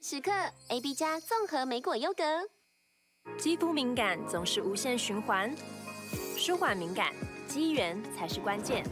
时刻 AB 加综合莓果优格。肌肤敏感总是无限循环，舒缓敏感，肌源才是关键。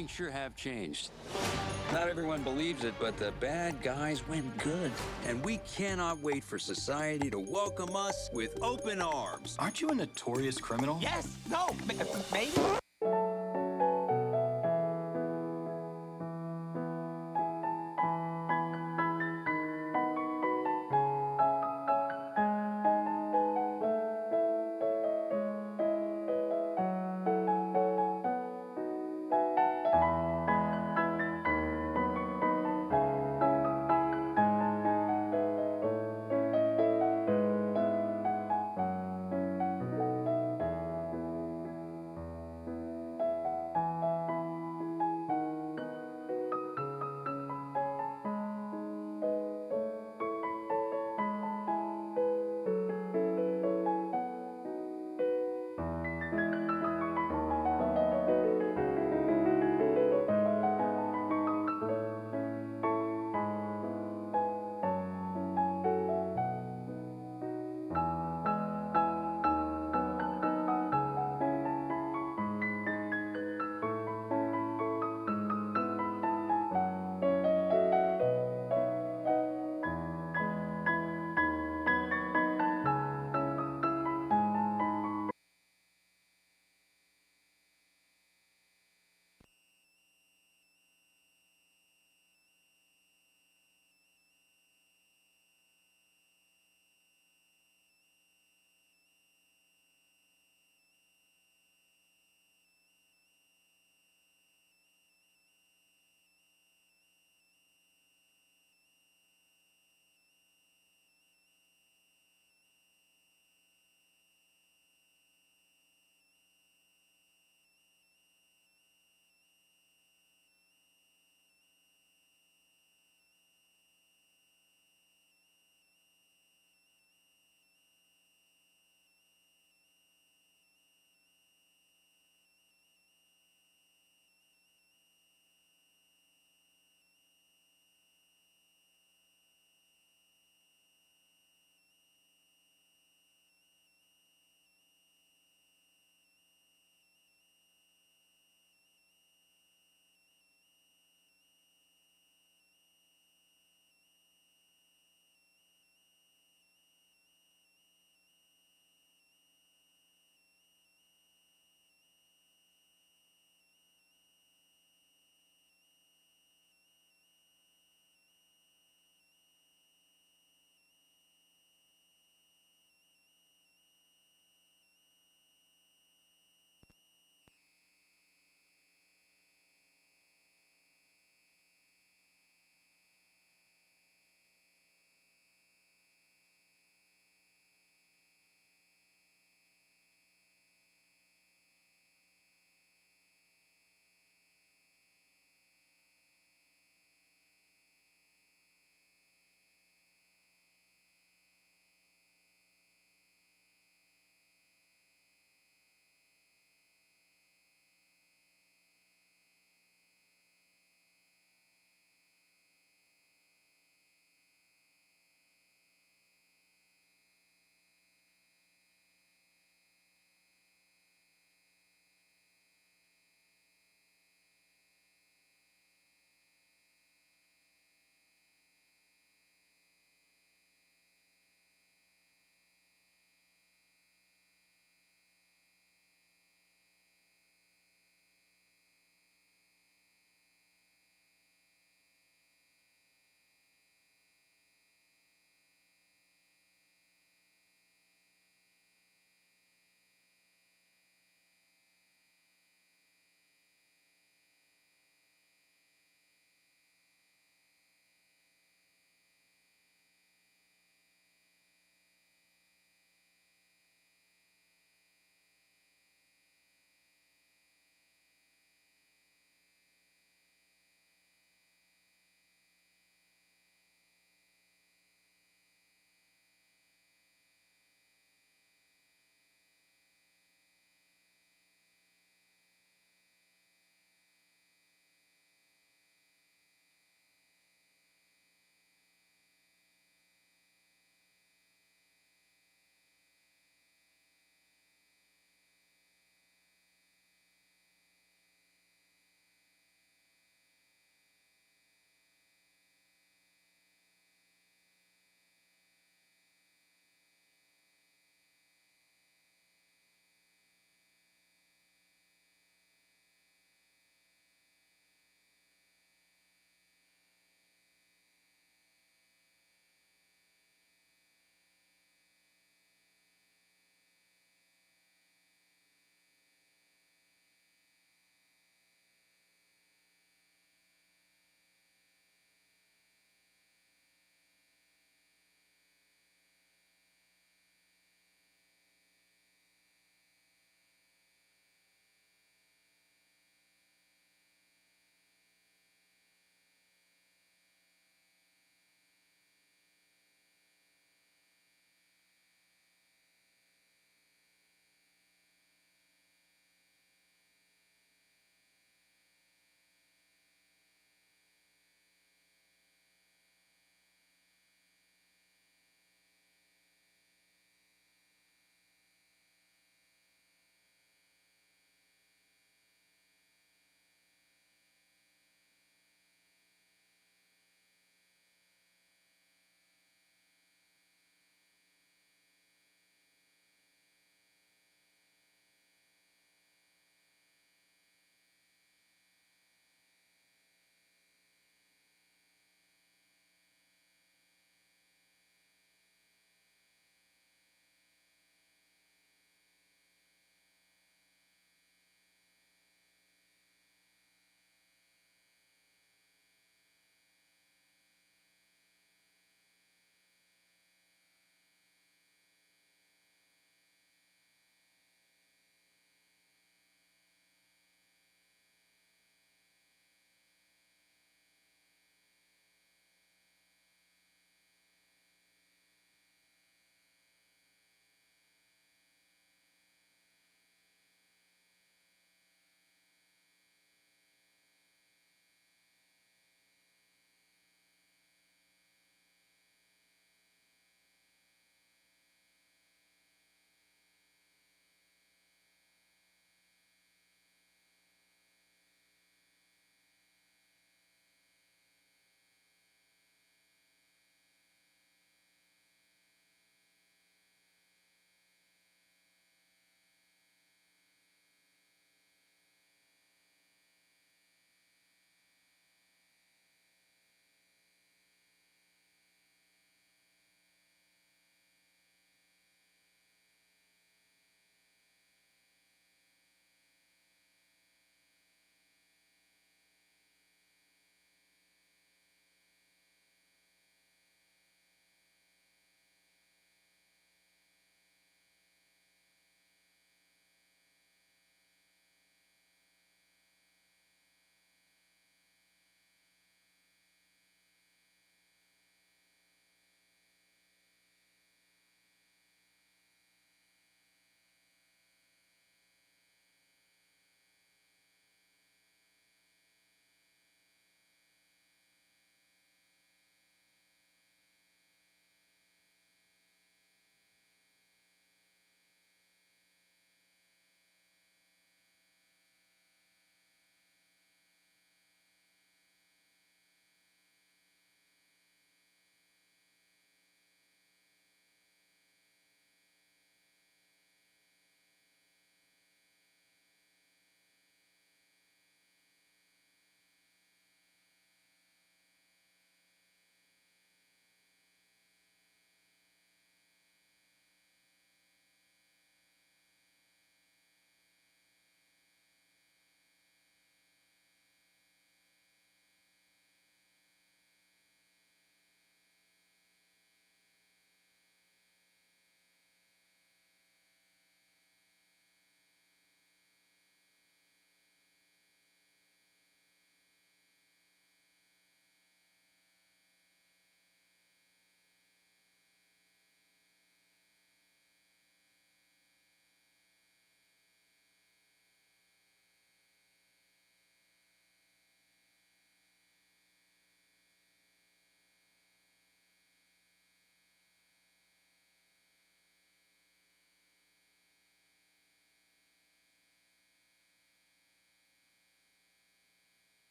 Things sure have changed. Not everyone believes it, but the bad guys went good. And we cannot wait for society to welcome us with open arms. Aren't you a notorious criminal? Yes. No. Maybe.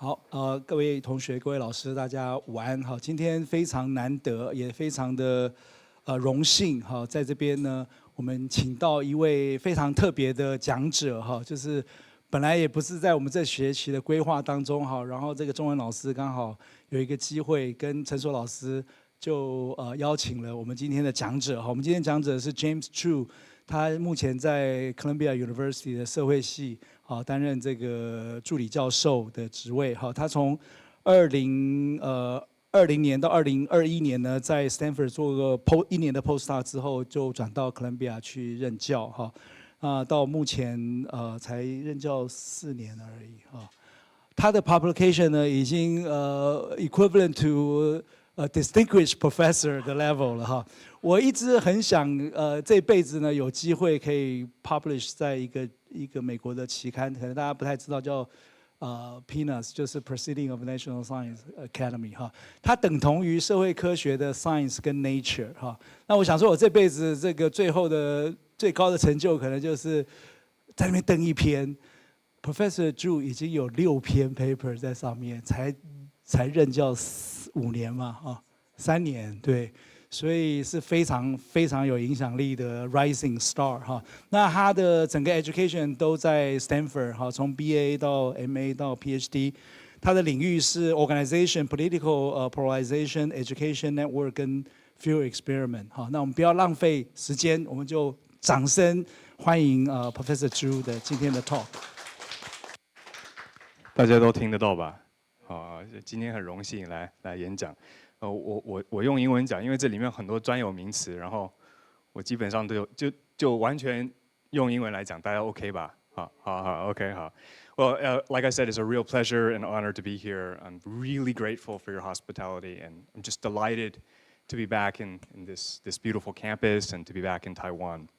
好，各位同学、各位老师，大家午安。好，今天非常难得，也非常的荣幸。哈，在这边呢，我们请到一位非常特别的讲者。哈，就是本来也不是在我们这学期的规划当中。哈，然后这个中文老师刚好有一个机会跟陈硕老师就邀请了我们今天的讲者。哈，我们今天讲者是 James Chu。他目前在哥伦比亚 University 的社会系担任这个助理教授的职位。他从2020年到2021年呢，在 Stanford 做个1年的 postdoc 之后，就转到哥伦比亚去任教。到目前才任教4年而已。他的 publication 呢，已经equivalent to distinguished professor 的 level 了哈。我一直很想这辈子呢有机会可以 publish 在一个美国的期刊，可能大家不太知道叫PNAS， 就是 Proceeding of National Science Academy 哈。它等同于社会科学的 Science 跟 Nature 哈。那我想说，我这辈子这个最后的最高的成就，可能就是在那边登一篇。Professor Zhu 已经有6篇 paper 在上面，才任教5年嘛，3年对，所以是非常非常有影响力的 rising star 哈。那他的整个 education 都在 Stanford 哈，从 BA 到 MA 到 PhD， 他的领域是 organization、political polarization、education network 跟 field experiment 哈。那我们不要浪费时间，我们就掌声欢迎Professor Zhu 的今天的 talk。大家都听得到吧？今天很荣幸来演讲。我用英文讲，因为这里面很多专有名词，然后我基本上都就完全用英文来讲，大家 OK 吧？好 OK 好。Well, like I said, it's a real pleasure and honor to be here. I'm really grateful for your hospitality, and I'm just delighted to be back in this beautiful campus and to be back in Taiwan.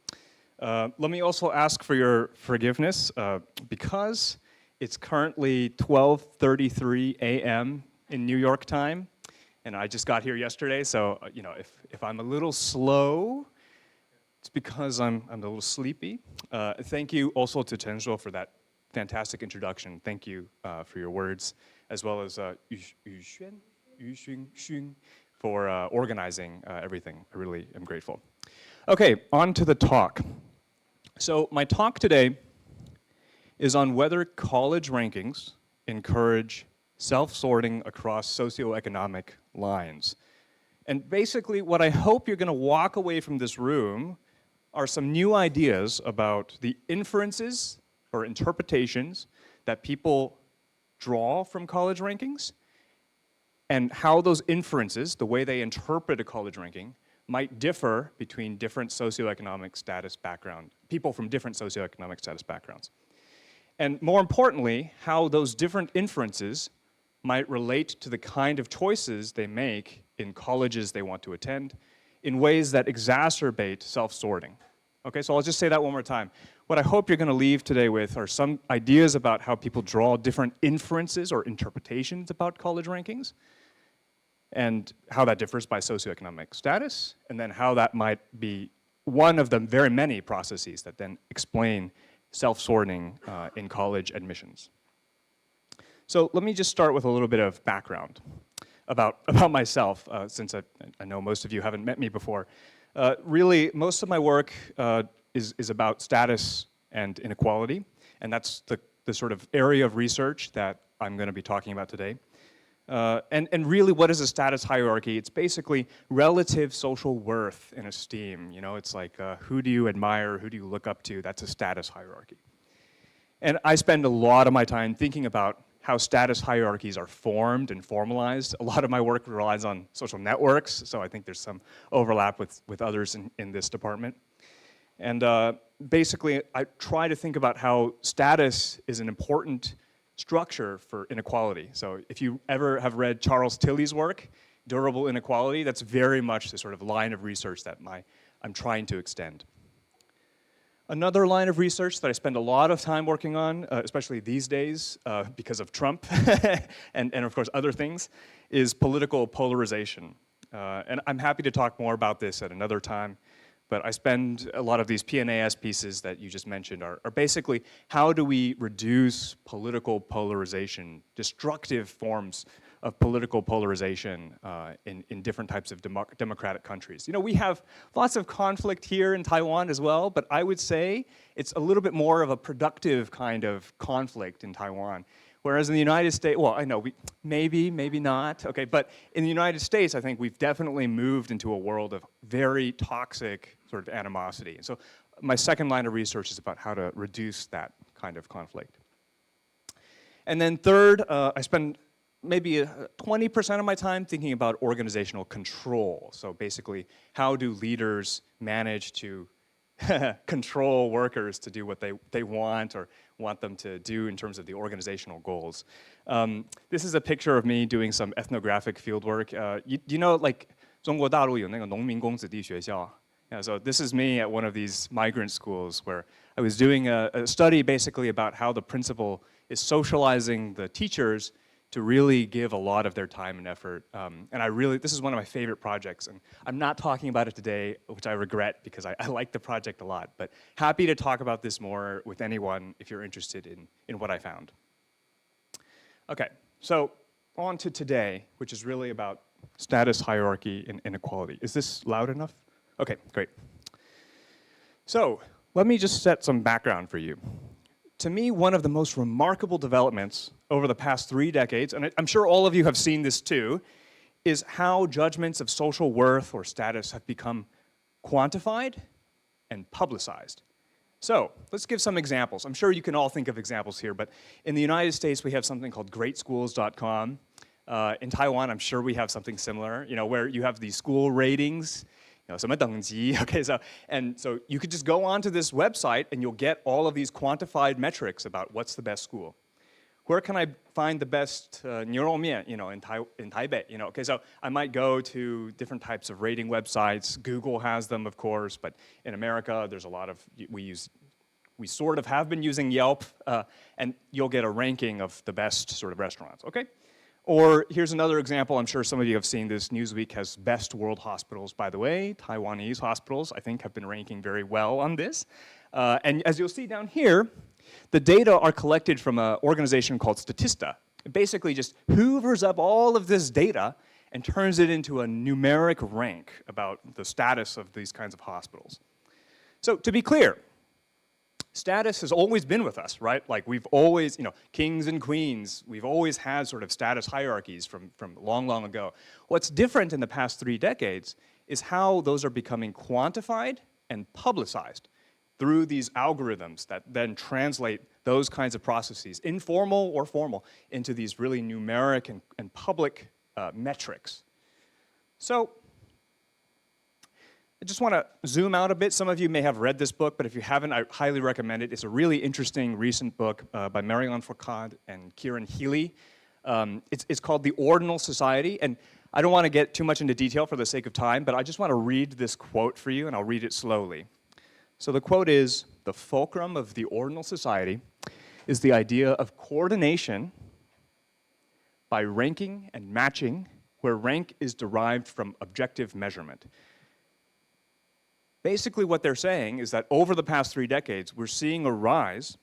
Let me also ask for your forgiveness because it's currently 12:33 a.m. in New York time, and I just got here yesterday, so if I'm a little slow, it's because I'm a little sleepy. Thank you also to Chen Shuo for that fantastic introduction. Thank you for your words, as well as Yu Xun for organizing everything. I really am grateful. Okay, on to the talk. So my talk today is on whether college rankings encourage self-sorting across socioeconomic lines. And basically, what I hope you're going to walk away from this room are some new ideas about the inferences or interpretations that people draw from college rankings, and how those inferences, the way they interpret a college ranking, might differ between different socioeconomic status background, people from different socioeconomic status backgrounds. And more importantly, how those different inferences might relate to the kind of choices they make in colleges they want to attend in ways that exacerbate self-sorting. Okay, so I'll just say that one more time. What I hope you're going to leave today with are some ideas about how people draw different inferences or interpretations about college rankings, and how that differs by socioeconomic status, and then how that might be one of the very many processes that then explain self-sorting in college admissions. So let me just start with a little bit of background about myself, since I know most of you haven't met me before. Really, most of my work is about status and inequality, and that's the sort of area of research that I'm going to be talking about today. And really, what is a status hierarchy? It's basically relative social worth and esteem. You know, it's like who do you admire, who do you look up to? That's a status hierarchy. And I spend a lot of my time thinking about how status hierarchies are formed and formalized. A lot of my work relies on social networks, so I think there's some overlap with others in this department. And basically, I try to think about how status is an important structure for inequality. So if you ever have read Charles Tilly's work, Durable Inequality, that's very much the sort of line of research that I'm trying to extend. Another line of research that I spend a lot of time working on, especially these days because of Trump and of course other things, is political polarization. And I'm happy to talk more about this at another time, but I spend a lot of these PNAS pieces that you just mentioned are basically how do we reduce political polarization, destructive forms of political polarization in different types of democratic countries. You know, we have lots of conflict here in Taiwan as well, but I would say it's a little bit more of a productive kind of conflict in Taiwan. Whereas in the United States, well, I know, maybe not, okay, but in the United States, I think we've definitely moved into a world of very toxic sort of animosity. And so my second line of research is about how to reduce that kind of conflict. And then third, I spend maybe 20% of my time thinking about organizational control. So basically, how do leaders manage to control workers to do what they want or want them to do in terms of the organizational goals. This is a picture of me doing some ethnographic fieldwork. You know, like 中国大陆有那个农民工子弟学校. Yeah, so this is me at one of these migrant schools where I was doing a study basically about how the principal is socializing the teachers to really give a lot of their time and effort. And this is one of my favorite projects, and I'm not talking about it today, which I regret because I like the project a lot, but happy to talk about this more with anyone if you're interested in what I found. Okay, so on to today, which is really about status, hierarchy, and inequality. Is this loud enough? Okay, great. So let me just set some background for you. To me, one of the most remarkable developments over the past 3 decades, and I'm sure all of you have seen this too, is how judgments of social worth or status have become quantified and publicized. So let's give some examples. I'm sure you can all think of examples here, but in the United States, we have something called greatschools.com. In Taiwan, I'm sure we have something similar, you know, where you have these school ratings, you know, 什么等级, okay, so you could just go onto this website and you'll get all of these quantified metrics about what's the best school. Where can I find the best 牛肉面, you know, in Taipei, you know, okay, so I might go to different types of rating websites. Google has them, of course, but in America, there's a lot of, we sort of have been using Yelp, and you'll get a ranking of the best sort of restaurants, okay? Or here's another example. I'm sure some of you have seen this. Newsweek has best world hospitals, by the way. Taiwanese hospitals, I think, have been ranking very well on this. And as you'll see down here, the data are collected from an organization called Statista. It basically just hoovers up all of this data and turns it into a numeric rank about the status of these kinds of hospitals. So to be clear, status has always been with us, right? Like we've always, you know, kings and queens, we've always had sort of status hierarchies from long, long ago. What's different in the past 3 decades is how those are becoming quantified and publicized through these algorithms that then translate those kinds of processes, informal or formal, into these really numeric and public metrics. So I just want to zoom out a bit. Some of you may have read this book, but if you haven't, I highly recommend it. It's a really interesting recent book by Marianne Foucault and Kieran Healy. It's called The Ordinal Society, and I don't want to get too much into detail for the sake of time, but I just want to read this quote for you, and I'll read it slowly. So the quote is, "The fulcrum of the ordinal society is the idea of coordination by ranking and matching, where rank is derived from objective measurement." Basically what they're saying is that over the past 3 decades, we're seeing a rise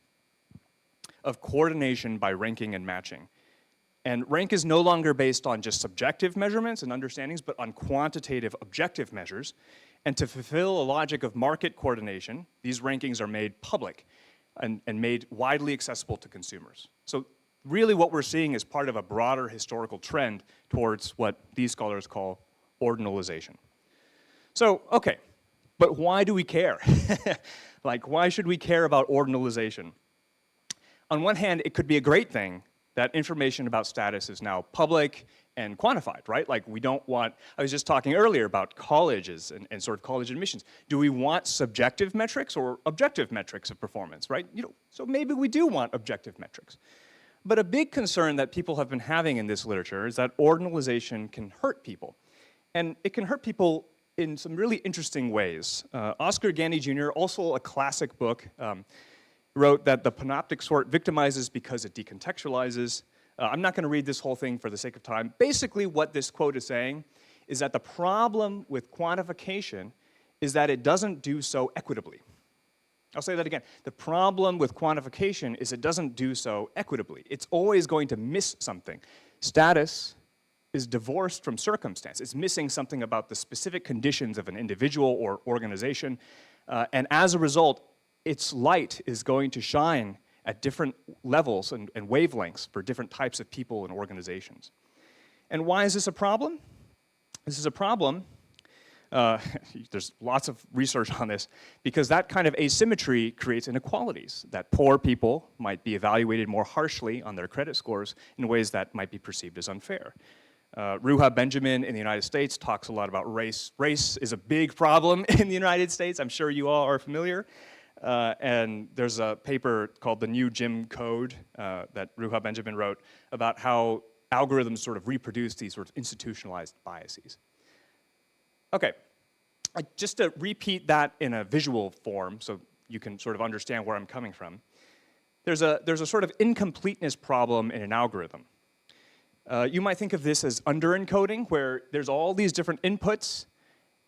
of coordination by ranking and matching. And rank is no longer based on just subjective measurements and understandings, but on quantitative objective measures. And to fulfill a logic of market coordination, these rankings are made public and made widely accessible to consumers. So really what we're seeing is part of a broader historical trend towards what these scholars call ordinalization. So, okay. But why do we care? Like, why should we care about ordinalization? On one hand, it could be a great thing that information about status is now public and quantified, right? Like, we don't want, I was just talking earlier about colleges and sort of college admissions. Do we want subjective metrics or objective metrics of performance, right? You know, so maybe we do want objective metrics. But a big concern that people have been having in this literature is that ordinalization can hurt people. And it can hurt people in some really interesting ways. Oscar Gandy Jr., also a classic book, wrote that the panoptic sort victimizes because it decontextualizes. I'm not going to read this whole thing for the sake of time. Basically, what this quote is saying is that the problem with quantification is that it doesn't do so equitably. I'll say that again. The problem with quantification is it doesn't do so equitably. It's always going to miss something. Status is divorced from circumstance. It's missing something about the specific conditions of an individual or organization. And as a result, its light is going to shine at different levels and wavelengths for different types of people and organizations. And why is this a problem? This is a problem. There's lots of research on this, because that kind of asymmetry creates inequalities, that poor people might be evaluated more harshly on their credit scores in ways that might be perceived as unfair. Ruha Benjamin in the United States talks a lot about race. Race is a big problem in the United States. I'm sure you all are familiar. And there's a paper called The New Jim Code that Ruha Benjamin wrote about how algorithms sort of reproduce these sort of institutionalized biases. Okay, just to repeat that in a visual form so you can sort of understand where I'm coming from, there's a sort of incompleteness problem in an algorithm. You might think of this as underencoding, where there's all these different inputs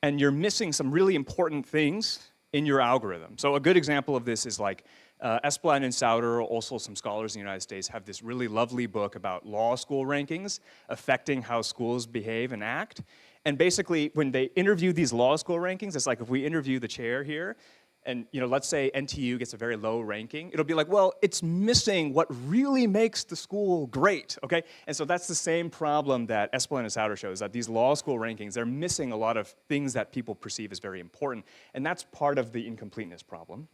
and you're missing some really important things in your algorithm. So a good example of this is like Esplan and Sauter, also some scholars in the United States, have this really lovely book about law school rankings affecting how schools behave and act. And basically, when they interview these law school rankings, it's like if we interview the chair here, and let's say NTU gets a very low ranking, it'll be like, well, it's missing what really makes the school great, okay? And so that's the same problem that Esplan and Sauter shows, that these law school rankings, they're missing a lot of things that people perceive as very important, and that's part of the incompleteness problem.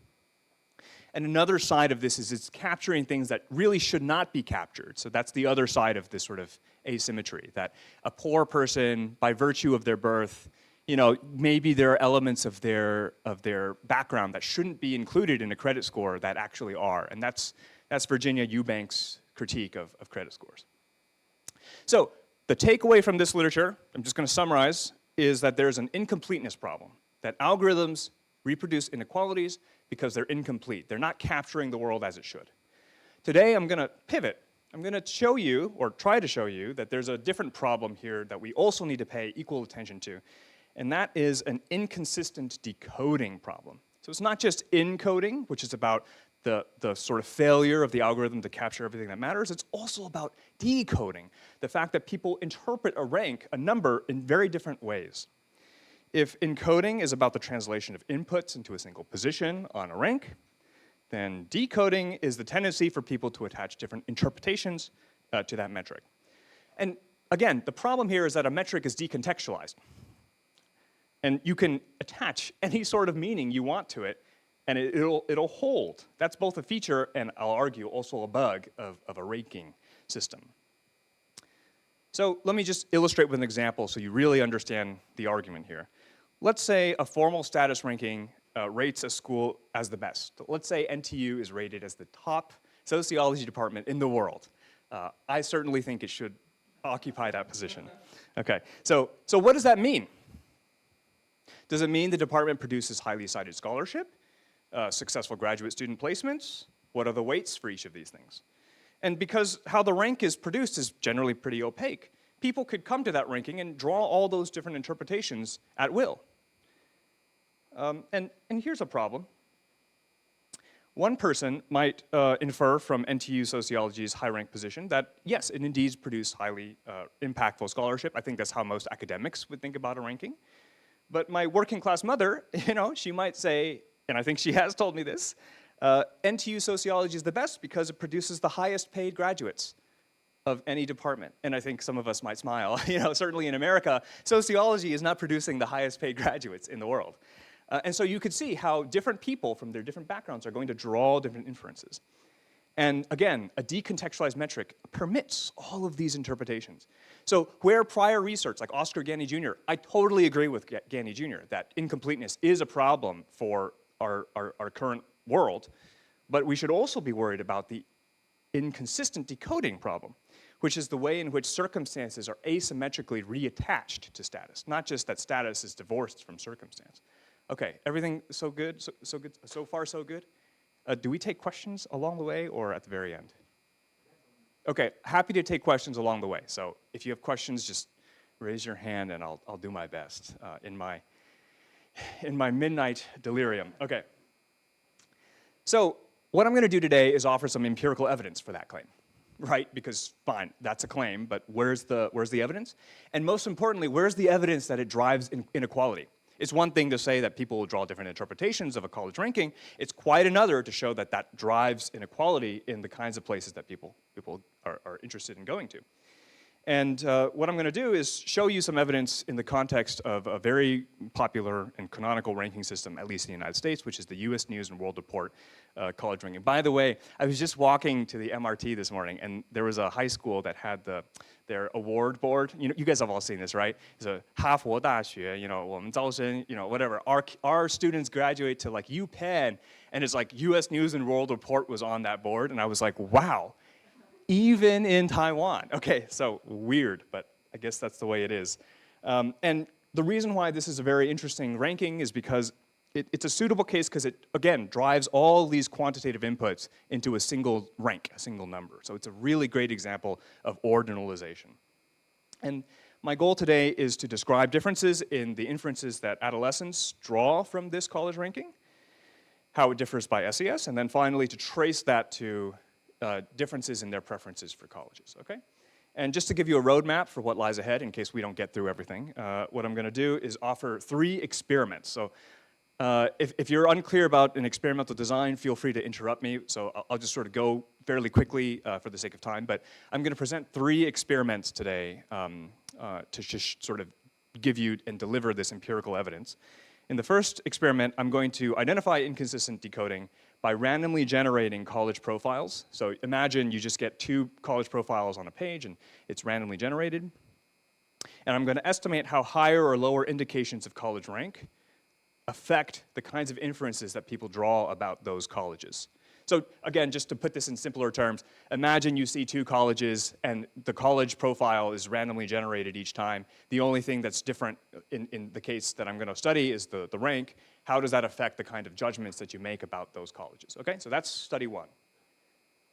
And another side of this is it's capturing things that really should not be captured. So that's the other side of this sort of asymmetry, that a poor person, by virtue of their birth, maybe there are elements of their background that shouldn't be included in a credit score that actually are. And that's Virginia Eubank's critique of credit scores. So the takeaway from this literature, I'm just going to summarize, is that there's an incompleteness problem, that algorithms reproduce inequalities because they're incomplete. They're not capturing the world as it should. Today, I'm going to pivot. I'm going to show you, or try to show you, that there's a different problem here that we also need to pay equal attention to, and that is an inconsistent decoding problem. So it's not just encoding, which is about the sort of failure of the algorithm to capture everything that matters. It's also about decoding, the fact that people interpret a rank, a number, in very different ways. If encoding is about the translation of inputs into a single position on a rank, then decoding is the tendency for people to attach different interpretations to that metric. And again, the problem here is that a metric is decontextualized. And you can attach any sort of meaning you want to it, and it'll hold. That's both a feature and, I'll argue, also a bug of a ranking system. So let me just illustrate with an example so you really understand the argument here. Let's say a formal status ranking rates a school as the best. Let's say NTU is rated as the top sociology department in the world. I certainly think it should occupy that position. Okay, so what does that mean? Does it mean the department produces highly cited scholarship, successful graduate student placements? What are the weights for each of these things? And because how the rank is produced is generally pretty opaque, people could come to that ranking and draw all those different interpretations at will. And here's a problem. One person might infer from NTU Sociology's high rank position that, yes, it indeed produced highly impactful scholarship. I think that's how most academics would think about a ranking. But my working class mother, she might say, and I think she has told me this, NTU Sociology is the best because it produces the highest paid graduates of any department. And I think some of us might smile. Certainly in America, sociology is not producing the highest paid graduates in the world. And so you could see how different people from their different backgrounds are going to draw different inferences. And again, a decontextualized metric permits all of these interpretations. So where prior research, like Oscar Ganny Jr., I totally agree with Ganny Jr. that incompleteness is a problem for our current world, but we should also be worried about the inconsistent decoding problem, which is the way in which circumstances are asymmetrically reattached to status, not just that status is divorced from circumstance. Okay, everything so good, so good, so far so good? Do we take questions along the way or at the very end? Okay, happy to take questions along the way. So if you have questions, just raise your hand and I'll do my best in my in my midnight delirium. Okay. So what I'm going to do today is offer some empirical evidence for that claim, right? Because fine, that's a claim, but where's the evidence? And most importantly, where's the evidence that it drives inequality? It's one thing to say that people will draw different interpretations of a college ranking. It's quite another to show that that drives inequality in the kinds of places that people are interested in going to. And what I'm going to do is show you some evidence in the context of a very popular and canonical ranking system, at least in the United States, which is the US News and World Report college ranking. By the way, I was just walking to the MRT this morning, and there was a high school that had their award board. You know, you guys have all seen this, right? It's a 哈佛大学, you know, 我们招生, you know, whatever. Our students graduate to like UPenn, and it's like US News and World Report was on that board, and I was like, wow. Even in Taiwan. Okay, so weird, but I guess that's the way it is. And the reason why this is a very interesting ranking is because it's a suitable case because it, again, drives all these quantitative inputs into a single rank, a single number. So it's a really great example of ordinalization. And my goal today is to describe differences in the inferences that adolescents draw from this college ranking, how it differs by SES, and then finally to trace that to differences in their preferences for colleges, okay? And just to give you a roadmap for what lies ahead in case we don't get through everything, what I'm gonna do is offer 3 experiments. So if you're unclear about an experimental design, feel free to interrupt me. So I'll just sort of go fairly quickly for the sake of time, but I'm gonna present 3 experiments today to just sort of give you and deliver this empirical evidence. In the first experiment, I'm going to identify inconsistent decoding by randomly generating college profiles. So imagine you just get 2 college profiles on a page and it's randomly generated. And I'm going to estimate how higher or lower indications of college rank affect the kinds of inferences that people draw about those colleges. So again, just to put this in simpler terms, imagine you see 2 colleges and the college profile is randomly generated each time. The only thing that's different in the case that I'm going to study is the rank. How does that affect the kind of judgments that you make about those colleges? Okay, so that's study 1.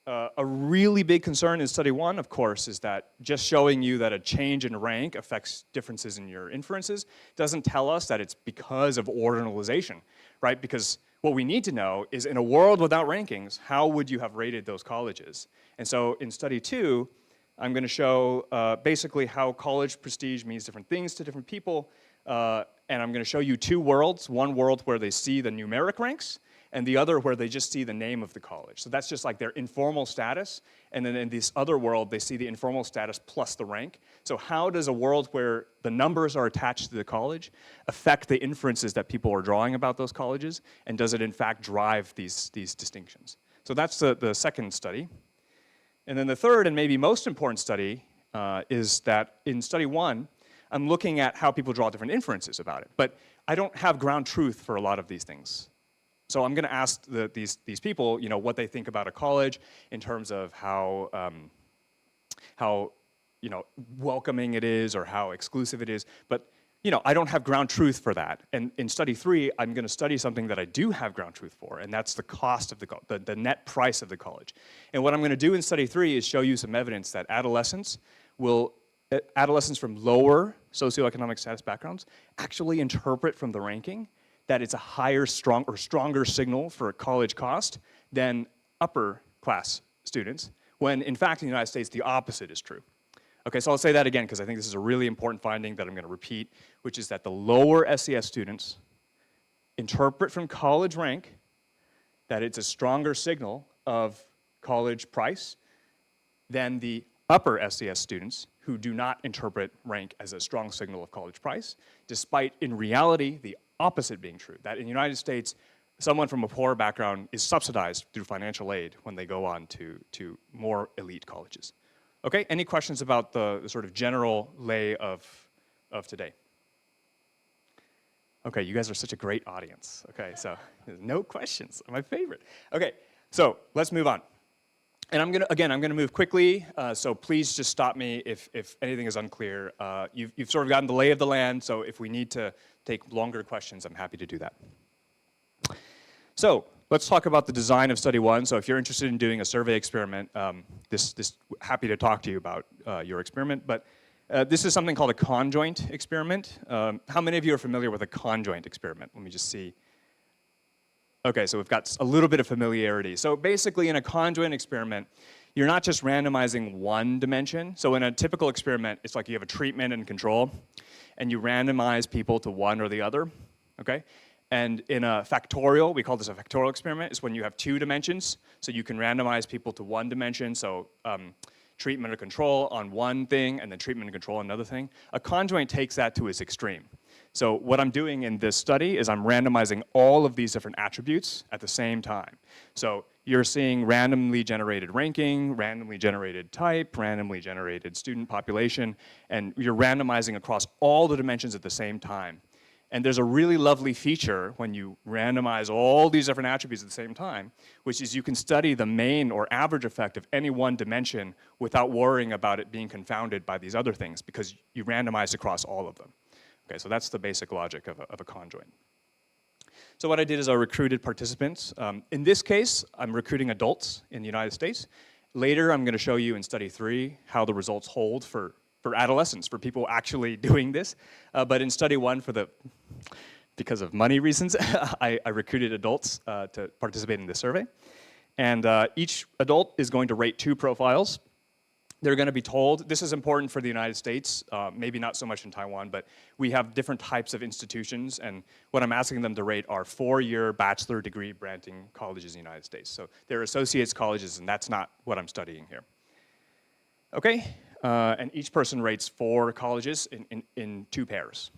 A really big concern in study 1, of course, is that just showing you that a change in rank affects differences in your inferences doesn't tell us that it's because of ordinalization, right? Because what we need to know is in a world without rankings, how would you have rated those colleges? And so in study 2, I'm going to show basically how college prestige means different things to different people. And I'm going to show you 2 worlds, one world where they see the numeric ranks, and the other where they just see the name of the college. So that's just like their informal status, and then in this other world, they see the informal status plus the rank. So how does a world where the numbers are attached to the college affect the inferences that people are drawing about those colleges, and does it in fact drive these distinctions? So that's the second study. And then the third and maybe most important study is that in study 1, I'm looking at how people draw different inferences about it. But I don't have ground truth for a lot of these things. So I'm going to ask these people, you know, what they think about a college in terms of how you know, welcoming it is or how exclusive it is. But you know, I don't have ground truth for that. And in study 3, I'm going to study something that I do have ground truth for, and that's the cost of the net price of the college. And what I'm going to do in study 3 is show you some evidence that adolescents from lower socioeconomic status backgrounds actually interpret from the ranking that it's a higher, stronger signal for a college cost than upper class students, when in fact in the United States the opposite is true. Okay, so I'll say that again because I think this is a really important finding that I'm going to repeat, which is that the lower SES students interpret from college rank that it's a stronger signal of college price than the upper SES students who do not interpret rank as a strong signal of college price, despite in reality the opposite being true, that in the United States, someone from a poor background is subsidized through financial aid when they go on to more elite colleges. Okay, any questions about the sort of general lay of today? Okay, you guys are such a great audience. Okay, so no questions, my favorite. Okay, so let's move on. And I'm gonna move quickly, so please just stop me if anything is unclear. You've sort of gotten the lay of the land, so if we need to take longer questions, I'm happy to do that. So let's talk about the design of study 1. So if you're interested in doing a survey experiment, happy to talk to you about your experiment. But This is something called a conjoint experiment. How many of you are familiar with a conjoint experiment? Let me just see. Okay, so we've got a little bit of familiarity. So basically in a conjoint experiment, you're not just randomizing one dimension. So in a typical experiment, it's like you have a treatment and control, and you randomize people to one or the other, okay? And in a factorial, we call this a factorial experiment, is when you have two dimensions, so you can randomize people to one dimension, so treatment or control on one thing, and then treatment and control on another thing. A conjoint takes that to its extreme. So what I'm doing in this study is I'm randomizing all of these different attributes at the same time. So you're seeing randomly generated ranking, randomly generated type, randomly generated student population, and you're randomizing across all the dimensions at the same time. And there's a really lovely feature when you randomize all these different attributes at the same time, which is you can study the mean or average effect of any one dimension without worrying about it being confounded by these other things because you randomize across all of them. Okay, so that's the basic logic of a conjoint. So what I did is I recruited participants. In this case, I'm recruiting adults in the United States. Later, I'm going to show you in study 3 how the results hold for adolescents, for people actually doing this. But in study 1, because of money reasons, I recruited adults to participate in this survey. And each adult is going to rate 2 profiles. They're going to be told, this is important for the United States, maybe not so much in Taiwan, but we have different types of institutions, and what I'm asking them to rate are 4-year bachelor degree granting colleges in the United States. So they're associates colleges, and that's not what I'm studying here. Okay, and each person rates 4 colleges in 2 pairs.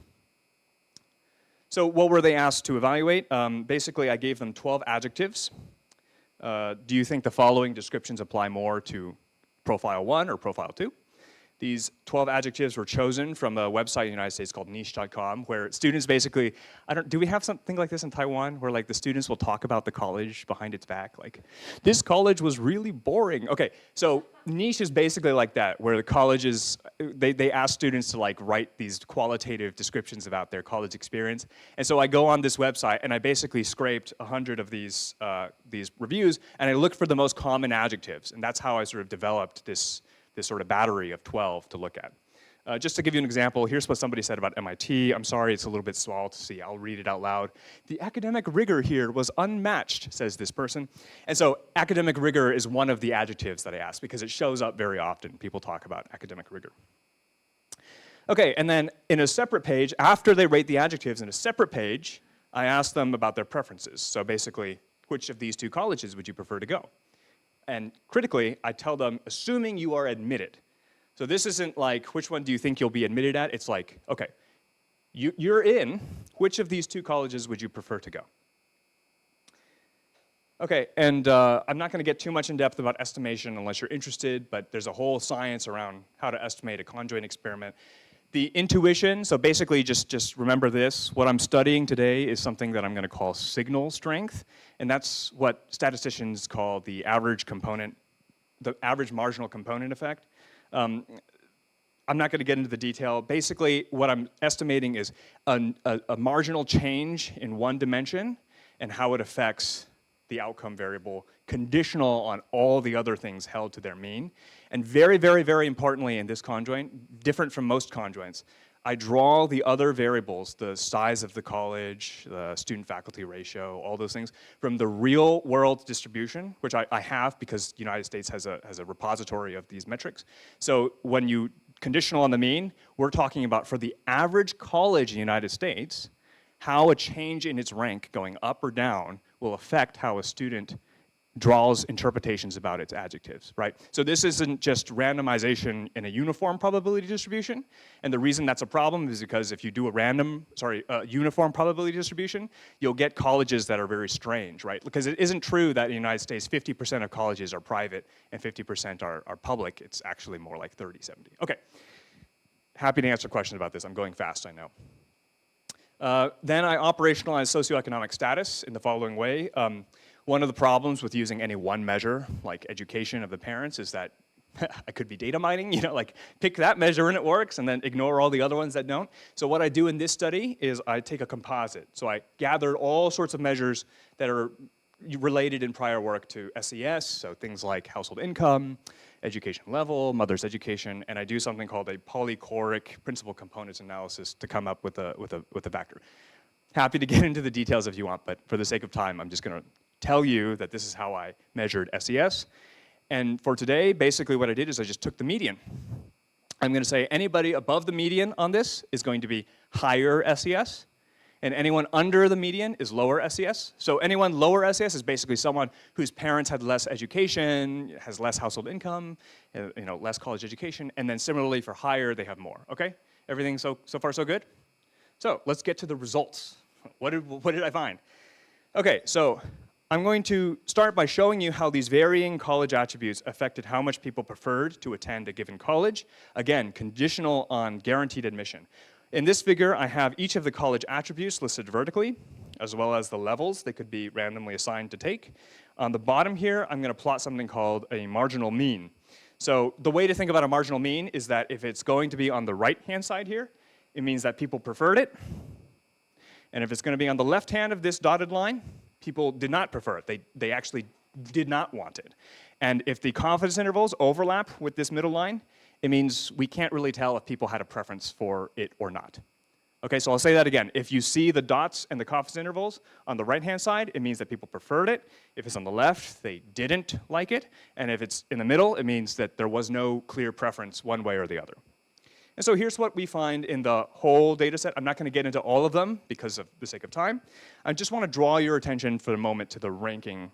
So what were they asked to evaluate? Basically, I gave them 12 adjectives. Do you think the following descriptions apply more to Profile 1 or Profile 2? These 12 adjectives were chosen from a website in the United States called niche.com, where students basically, do we have something like this in Taiwan, where like the students will talk about the college behind its back, like, this college was really boring. Okay, so niche is basically like that, where the colleges, they ask students to like write these qualitative descriptions about their college experience. And so I go on this website and I basically scraped 100 of these reviews, and I looked for the most common adjectives, and that's how I sort of developed this sort of battery of 12 to look at. Just to give you an example, here's what somebody said about MIT. I'm sorry, it's a little bit small to see. I'll read it out loud. The academic rigor here was unmatched, says this person. And so academic rigor is one of the adjectives that I asked because it shows up very often. People talk about academic rigor. Okay, and then in a separate page, after they rate the adjectives in a separate page, I asked them about their preferences. So basically, which of these 2 colleges would you prefer to go? And critically, I tell them, assuming you are admitted. So this isn't like, which one do you think you'll be admitted at? It's like, okay, you're in, which of these 2 colleges would you prefer to go? Okay, and I'm not going to get too much in depth about estimation unless you're interested, but there's a whole science around how to estimate a conjoint experiment. The intuition, so basically just remember this, what I'm studying today is something that I'm going to call signal strength, and that's what statisticians call the average component, the average marginal component effect. I'm not going to get into the detail. Basically, what I'm estimating is a marginal change in one dimension and how it affects the outcome variable, conditional on all the other things held to their mean. And very, very, very importantly in this conjoint, different from most conjoints, I draw the other variables, the size of the college, the student-faculty ratio, all those things, from the real-world distribution, which I have because the United States has a repository of these metrics. So when you conditional on the mean, we're talking about for the average college in the United States, how a change in its rank going up or down will affect how a student draws interpretations about its adjectives, right? So this isn't just randomization in a uniform probability distribution, and the reason that's a problem is because if you do a uniform probability distribution, you'll get colleges that are very strange, right? Because it isn't true that in the United States 50% of colleges are private and 50% are public. It's actually more like 30-70. Okay, happy to answer questions about this. I'm going fast, I know. Then I operationalized socioeconomic status in the following way. One of the problems with using any one measure, like education of the parents, is that I could be data mining, you know, like pick that measure and it works and then ignore all the other ones that don't. So what I do in this study is I take a composite. So I gathered all sorts of measures that are related in prior work to SES, so things like household income, education level, mother's education, and I do something called a polychoric principal components analysis to come up with a vector. Happy to get into the details if you want, but for the sake of time, I'm just going to tell you that this is how I measured SES. And for today, basically what I did is I just took the median. I'm going to say anybody above the median on this is going to be higher SES, and anyone under the median is lower SES. So anyone lower SES is basically someone whose parents had less education, has less household income, less college education, and then similarly for higher, they have more, okay? Everything so far so good? So let's get to the results. What did I find? Okay, so I'm going to start by showing you how these varying college attributes affected how much people preferred to attend a given college. Again, conditional on guaranteed admission. In this figure, I have each of the college attributes listed vertically, as well as the levels they could be randomly assigned to take. On the bottom here, I'm going to plot something called a marginal mean. So the way to think about a marginal mean is that if it's going to be on the right-hand side here, it means that people preferred it. And if it's going to be on the left hand of this dotted line, people did not prefer it. They actually did not want it. And if the confidence intervals overlap with this middle line, it means we can't really tell if people had a preference for it or not. Okay, so I'll say that again. If you see the dots and the confidence intervals on the right-hand side, it means that people preferred it. If it's on the left, they didn't like it. And if it's in the middle, it means that there was no clear preference one way or the other. And so here's what we find in the whole data set. I'm not going to get into all of them because of the sake of time. I just want to draw your attention for a moment to the ranking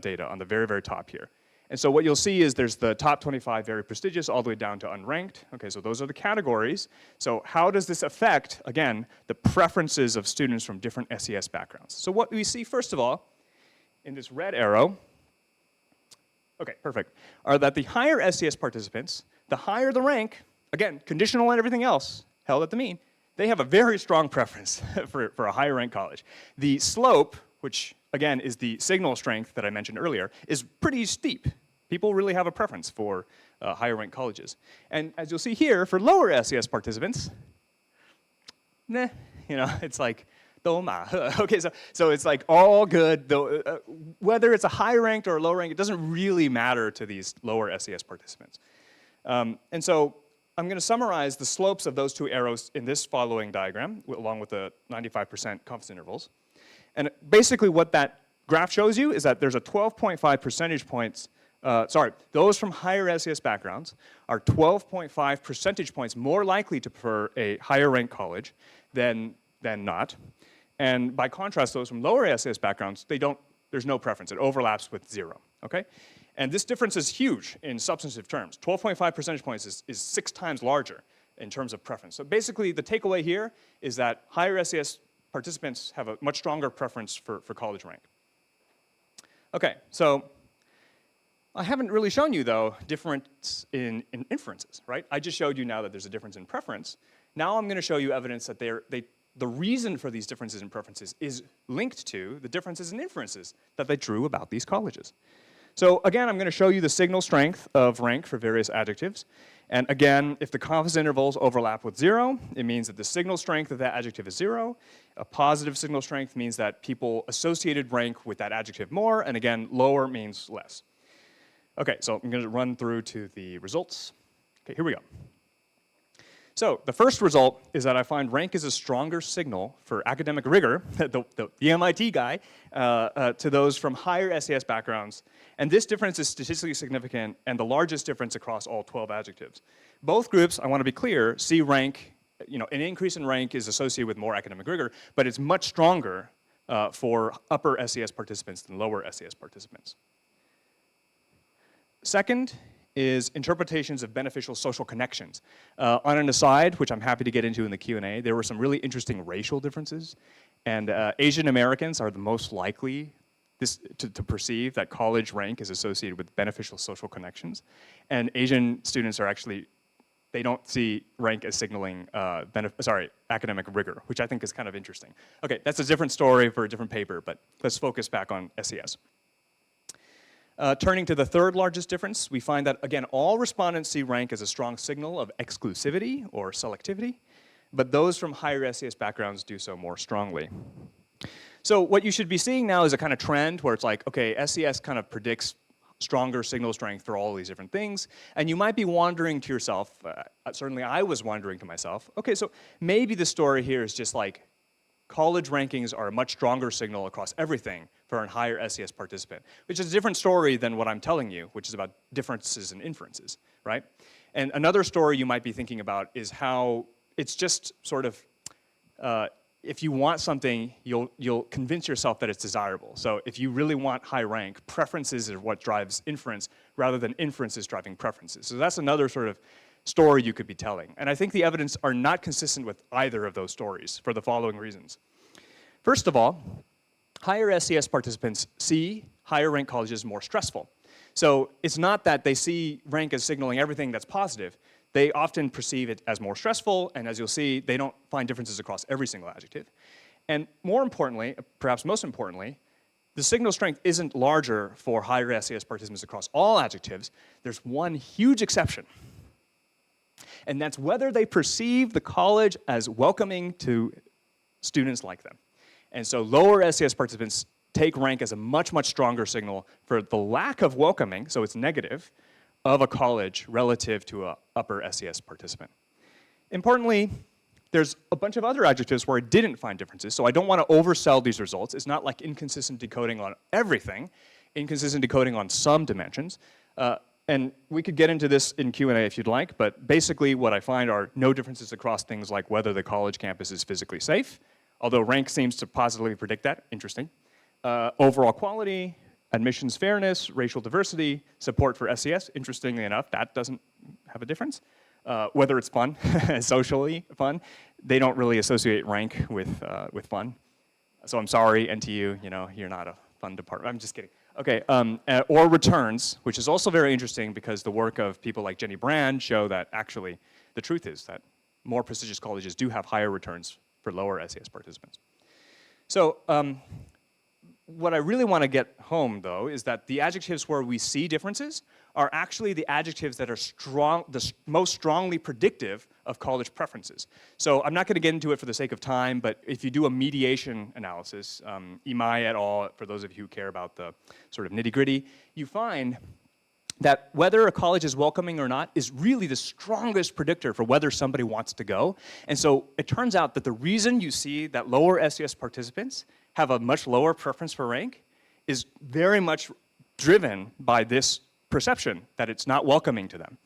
data on the very, very top here. And so what you'll see is there's the top 25 very prestigious all the way down to unranked. Okay, so those are the categories. So how does this affect, again, the preferences of students from different SES backgrounds? So what we see, first of all, in this red arrow, okay, perfect, are that the higher SES participants, the higher the rank, again, conditional on everything else, held at the mean, they have a very strong preference for a higher ranked college. The slope, which again is the signal strength that I mentioned earlier, is pretty steep. People really have a preference for higher ranked colleges. And as you'll see here, for lower SES participants, it's like, okay, so it's like all good, though, whether it's a high ranked or a low ranked, it doesn't really matter to these lower SES participants. And so I'm going to summarize the slopes of those two arrows in this following diagram, along with the 95% confidence intervals. And basically what that graph shows you is that there's a 12.5 percentage points, those from higher SES backgrounds are 12.5 percentage points more likely to prefer a higher ranked college than not. And by contrast, those from lower SES backgrounds, there's no preference. It overlaps with 0, okay? And this difference is huge in substantive terms. 12.5 percentage points is 6 times larger in terms of preference. So basically, the takeaway here is that higher SES participants have a much stronger preference for college rank. Okay, so I haven't really shown you, though, difference in inferences, right? I just showed you now that there's a difference in preference. Now I'm going to show you evidence that the reason for these differences in preferences is linked to the differences in inferences that they drew about these colleges. So again, I'm going to show you the signal strength of rank for various adjectives. And again, if the confidence intervals overlap with 0, it means that the signal strength of that adjective is 0. A positive signal strength means that people associated rank with that adjective more, and again, lower means less. Okay, so I'm going to run through to the results. Okay, here we go. So the first result is that I find rank is a stronger signal for academic rigor, the MIT guy, to those from higher SES backgrounds. And this difference is statistically significant and the largest difference across all 12 adjectives. Both groups, I want to be clear, see rank, an increase in rank is associated with more academic rigor, but it's much stronger for upper SES participants than lower SES participants. Second is interpretations of beneficial social connections. On an aside, which I'm happy to get into in the Q&A, there were some really interesting racial differences. And Asian Americans are the most likely to perceive that college rank is associated with beneficial social connections. And Asian students are actually, they don't see rank as signaling academic rigor, which I think is kind of interesting. Okay, that's a different story for a different paper, but let's focus back on SES. Turning to the third largest difference, we find that, again, all respondents see rank as a strong signal of exclusivity or selectivity, but those from higher SES backgrounds do so more strongly. So what you should be seeing now is a kind of trend where it's like, okay, SES kind of predicts stronger signal strength for all these different things. And you might be wondering to yourself, certainly I was wondering to myself, okay, so maybe the story here is just like college rankings are a much stronger signal across everything for a higher SES participant, which is a different story than what I'm telling you, which is about differences in inferences, right? And another story you might be thinking about is how it's just sort of, if you want something, you'll convince yourself that it's desirable. So if you really want high rank, preferences are what drives inference rather than inferences driving preferences. So that's another sort of story you could be telling. And I think the evidence are not consistent with either of those stories for the following reasons. First of all, higher SES participants see higher rank colleges more stressful. So it's not that they see rank as signaling everything that's positive. They often perceive it as more stressful, and as you'll see, they don't find differences across every single adjective. And more importantly, perhaps most importantly, the signal strength isn't larger for higher SES participants across all adjectives. There's one huge exception, and that's whether they perceive the college as welcoming to students like them. And so lower SES participants take rank as a much, much stronger signal for the lack of welcoming, so it's negative, of a college relative to an upper SES participant. Importantly, there's a bunch of other adjectives where I didn't find differences, so I don't want to oversell these results. It's not like inconsistent decoding on everything, inconsistent decoding on some dimensions. And we could get into this in Q&A if you'd like, but basically what I find are no differences across things like whether the college campus is physically safe, although rank seems to positively predict that, interesting. Overall quality, admissions fairness, racial diversity, support for SES, interestingly enough, that doesn't have a difference. Whether it's fun, socially fun, they don't really associate rank with fun. So I'm sorry, NTU, you know, you're not a fun department. I'm just kidding. Okay, or returns, which is also very interesting because the work of people like Jenny Brand show that actually the truth is that more prestigious colleges do have higher returns for lower SES participants. So what I really want to get home, though, is that the adjectives where we see differences are actually the adjectives that are most strongly predictive of college preferences. So I'm not going to get into it for the sake of time, but if you do a mediation analysis, Imai et al., for those of you who care about the sort of nitty-gritty, you find that whether a college is welcoming or not is really the strongest predictor for whether somebody wants to go. And so it turns out that the reason you see that lower SES participants have a much lower preference for rank is very much driven by this perception that it's not welcoming to them.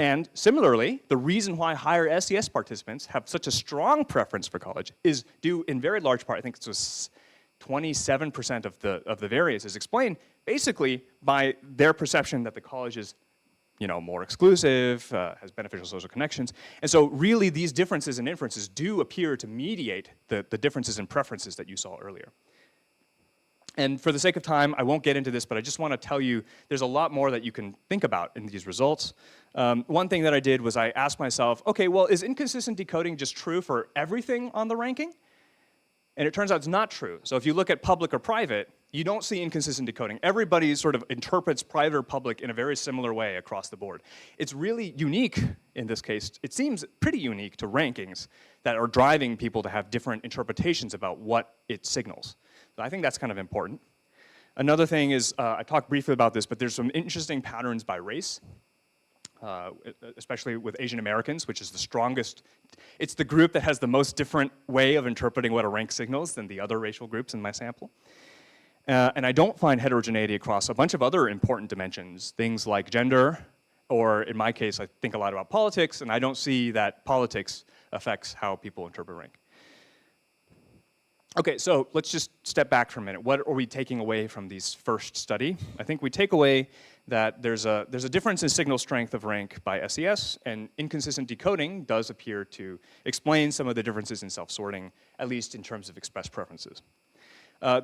And similarly, the reason why higher SES participants have such a strong preference for college is due in very large part, I think it's 27% of the variance is explained basically by their perception that the college is, you know, more exclusive, has beneficial social connections. And so really these differences in inferences do appear to mediate the differences in preferences that you saw earlier. And for the sake of time, I won't get into this, but I just want to tell you there's a lot more that you can think about in these results. One thing that I did was I asked myself, okay, well, is inconsistent decoding just true for everything on the ranking? And it turns out it's not true. So if you look at public or private, you don't see inconsistent decoding. Everybody sort of interprets private or public in a very similar way across the board. It's really unique in this case. It seems pretty unique to rankings that are driving people to have different interpretations about what it signals. So I think that's kind of important. Another thing is, I talked briefly about this, but there's some interesting patterns by race, especially with Asian Americans, which is the strongest. It's the group that has the most different way of interpreting what a rank signals than the other racial groups in my sample. And I don't find heterogeneity across a bunch of other important dimensions, things like gender, or in my case, I think a lot about politics, and I don't see that politics affects how people interpret rank. Okay, so let's just step back for a minute. What are we taking away from these first study? I think we take away that there's a difference in signal strength of rank by SES, and inconsistent decoding does appear to explain some of the differences in self-sorting, at least in terms of expressed preferences.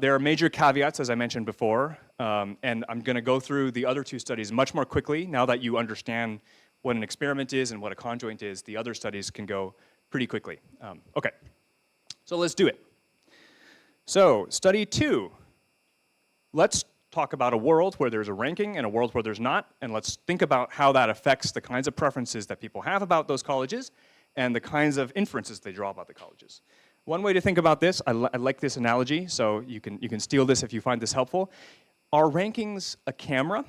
There are major caveats, as I mentioned before, and I'm going to go through the other two studies much more quickly. Now that you understand what an experiment is and what a conjoint is, the other studies can go pretty quickly. Okay, so let's do it. So, study 2. Let's talk about a world where there's a ranking and a world where there's not, and let's think about how that affects the kinds of preferences that people have about those colleges and the kinds of inferences they draw about the colleges. One way to think about this, I like this analogy, so you can steal this if you find this helpful. are rankings a camera?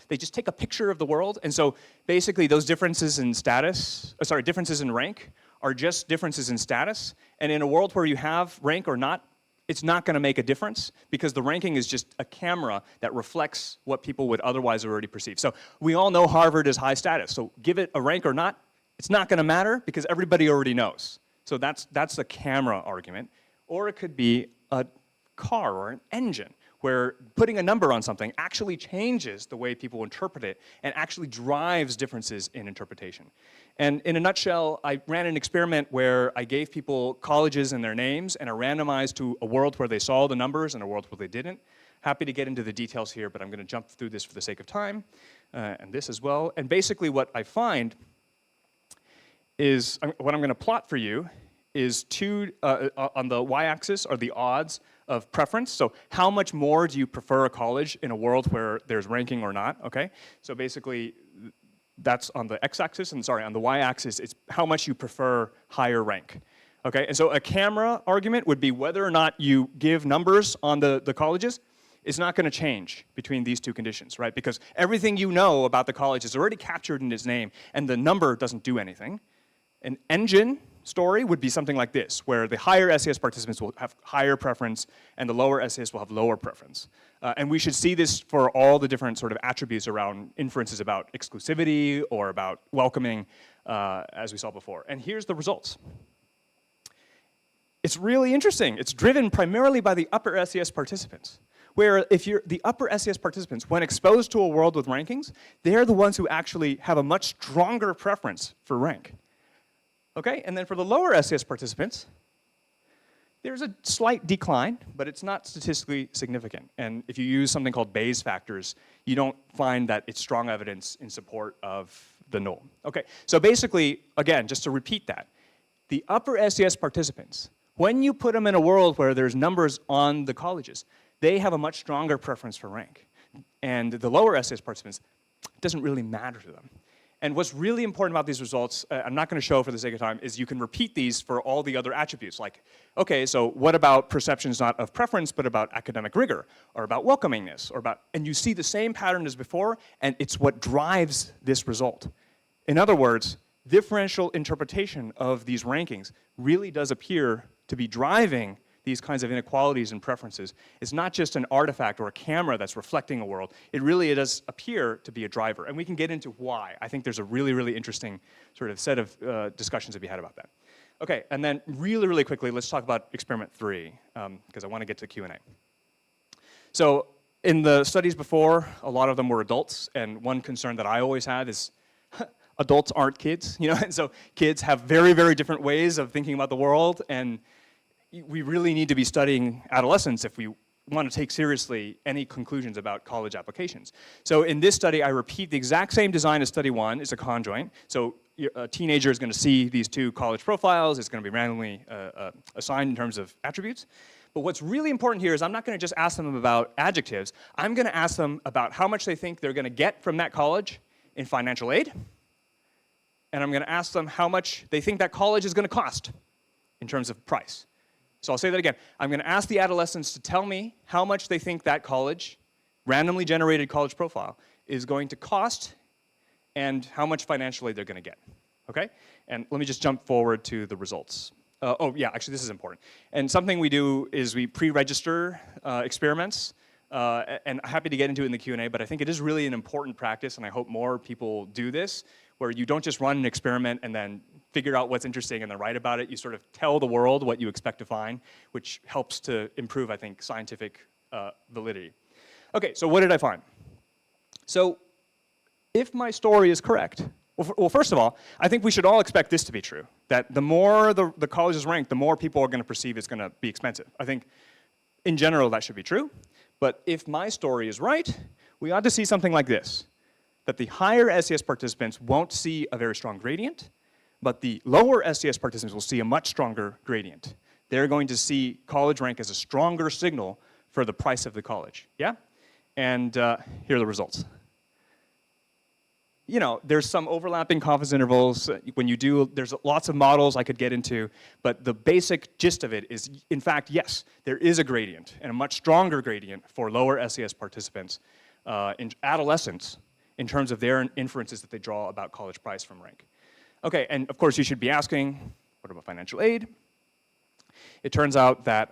They just take a picture of the world, and so basically those differences in differences in rank are just differences in status, and in a world where you have rank or not, it's not going to make a difference because the ranking is just a camera that reflects what people would otherwise already perceive. So we all know Harvard is high status, so give it a rank or not, it's not going to matter because everybody already knows. So that's the camera argument. Or it could be a car or an engine, where putting a number on something actually changes the way people interpret it and actually drives differences in interpretation. And in a nutshell, I ran an experiment where I gave people colleges and their names and I randomized to a world where they saw the numbers and a world where they didn't. Happy to get into the details here, but I'm going to jump through this for the sake of time, and this as well. And basically what I find is, what I'm going to plot for you is on the y-axis are the odds of preference. So how much more do you prefer a college in a world where there's ranking or not, okay? So basically, that's on the x-axis, and sorry, on the y-axis, it's how much you prefer higher rank, okay? And so a camera argument would be whether or not you give numbers on the colleges is not gonna change between these two conditions, right? Because everything you know about the college is already captured in its name, and the number doesn't do anything. An engine story would be something like this, where the higher SES participants will have higher preference and the lower SES will have lower preference. And we should see this for all the different sort of attributes around inferences about exclusivity or about welcoming, as we saw before. And here's the results. It's really interesting. It's driven primarily by the upper SES participants, where if you're the upper SES participants, when exposed to a world with rankings, they're the ones who actually have a much stronger preference for rank. Okay, and then for the lower SES participants, there's a slight decline, but it's not statistically significant. And if you use something called Bayes factors, you don't find that it's strong evidence in support of the null. Okay, so basically, again, just to repeat that, the upper SES participants, when you put them in a world where there's numbers on the colleges, they have a much stronger preference for rank. And the lower SES participants, it doesn't really matter to them. And what's really important about these results, I'm not going to show for the sake of time, is you can repeat these for all the other attributes. Like, okay, so what about perceptions not of preference, but about academic rigor, or about welcomingness, or about, and you see the same pattern as before, and it's what drives this result. In other words, differential interpretation of these rankings really does appear to be driving these kinds of inequalities and preferences. It's not just an artifact or a camera that's reflecting a world. It really does appear to be a driver. And we can get into why. I think there's a really, really interesting sort of set of discussions to be had about that. Okay, and then really, really quickly, let's talk about experiment 3, because I want to get to Q&A. So in the studies before, a lot of them were adults, and one concern that I always had is adults aren't kids, you know, and so kids have very, very different ways of thinking about the world, and we really need to be studying adolescents if we want to take seriously any conclusions about college applications. So in this study, I repeat the exact same design as study 1. It's a conjoint. So a teenager is going to see these two college profiles. It's going to be randomly assigned in terms of attributes. But what's really important here is I'm not going to just ask them about adjectives. I'm going to ask them about how much they think they're going to get from that college in financial aid. And I'm going to ask them how much they think that college is going to cost in terms of price. So I'll say that again. I'm going to ask the adolescents to tell me how much they think that college, randomly generated college profile, is going to cost and how much financially they're going to get, okay? And let me just jump forward to the results. Oh, yeah, actually, this is important. And something we do is we pre-register experiments, and I'm happy to get into it in the Q&A, but I think it is really an important practice, and I hope more people do this, where you don't just run an experiment and then figure out what's interesting and then write about it. You sort of tell the world what you expect to find, which helps to improve, I think, scientific validity. Okay, so what did I find? So if my story is correct, well, first of all, I think we should all expect this to be true, that the more the college is ranked, the more people are going to perceive it's going to be expensive. I think, in general, that should be true. But if my story is right, we ought to see something like this, that the higher SES participants won't see a very strong gradient, but the lower SES participants will see a much stronger gradient. They're going to see college rank as a stronger signal for the price of the college, yeah? And here are the results. you know, there's some overlapping confidence intervals. When you do, there's lots of models I could get into, but the basic gist of it is, in fact, yes, there is a gradient, and a much stronger gradient for lower SES participants in adolescents in terms of their inferences that they draw about college price from rank. Okay, and of course you should be asking, what about financial aid? It turns out that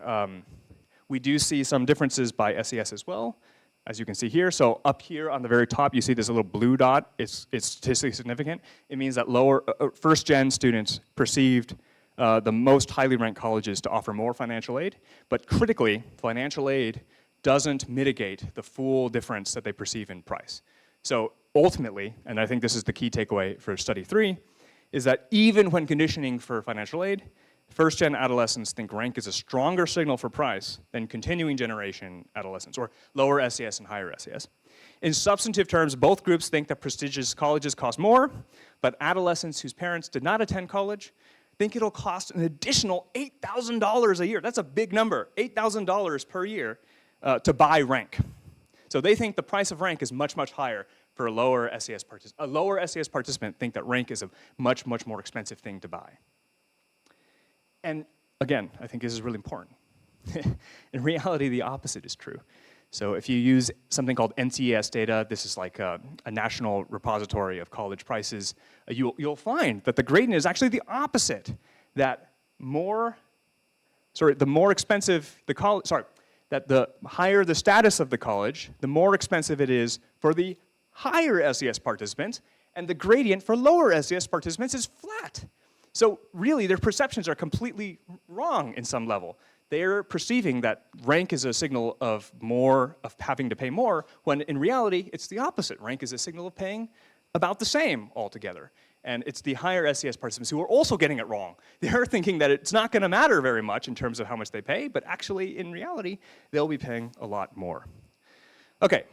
we do see some differences by SES as well, as you can see here. So up here on the very top, you see this little blue dot. It's statistically significant. It means that lower first-gen students perceived the most highly ranked colleges to offer more financial aid. But critically, financial aid doesn't mitigate the full difference that they perceive in price. So ultimately, and I think this is the key takeaway for study 3, is that even when conditioning for financial aid, first-gen adolescents think rank is a stronger signal for price than continuing generation adolescents, or lower SES and higher SES. In substantive terms, both groups think that prestigious colleges cost more, but adolescents whose parents did not attend college think it'll cost an additional $8,000 a year. That's a big number, $8,000 per year to buy rank. So they think the price of rank is much, much higher for a lower SES participant. A lower SES participant think that rank is a much, much more expensive thing to buy. And again, I think this is really important. In reality, the opposite is true. So if you use something called NCES data, this is like a national repository of college prices, you'll find that the gradient is actually the opposite. That the more expensive the college, that the higher the status of the college, the more expensive it is for the higher SES participants, and the gradient for lower SES participants is flat. So really, their perceptions are completely wrong in some level. They're perceiving that rank is a signal of having to pay more, when in reality, it's the opposite. Rank is a signal of paying about the same altogether. And it's the higher SES participants who are also getting it wrong. They're thinking that it's not gonna matter very much in terms of how much they pay, but actually, in reality, they'll be paying a lot more. Okay.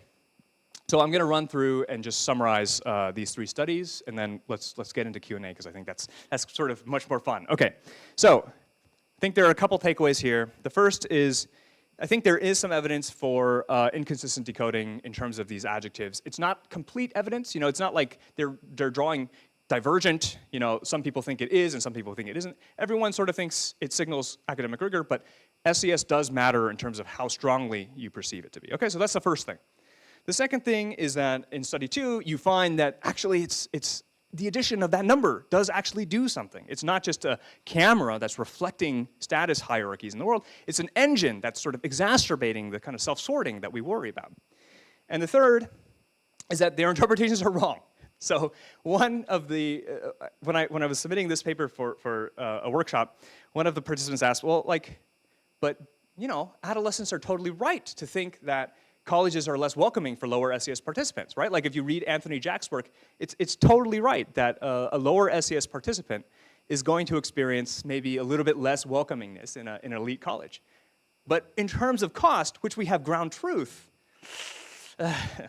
So I'm going to run through and just summarize these 3 studies, and then let's get into Q&A, because I think that's sort of much more fun. Okay, so I think there are a couple takeaways here. The first is, I think there is some evidence for inconsistent decoding in terms of these adjectives. It's not complete evidence. You know, it's not like they're drawing divergent. You know, some people think it is, and some people think it isn't. Everyone sort of thinks it signals academic rigor, but SES does matter in terms of how strongly you perceive it to be. Okay, so that's the first thing. The second thing is that in study 2, you find that actually it's the addition of that number does actually do something. It's not just a camera that's reflecting status hierarchies in the world. It's an engine that's sort of exacerbating the kind of self-sorting that we worry about. And the third is that their interpretations are wrong. So one of the, when I was submitting this paper for a workshop, one of the participants asked, well, but you know, adolescents are totally right to think that colleges are less welcoming for lower SES participants, right? Like if you read Anthony Jack's work, it's totally right that a lower SES participant is going to experience maybe a little bit less welcomingness in an elite college. But in terms of cost, which we have ground truth,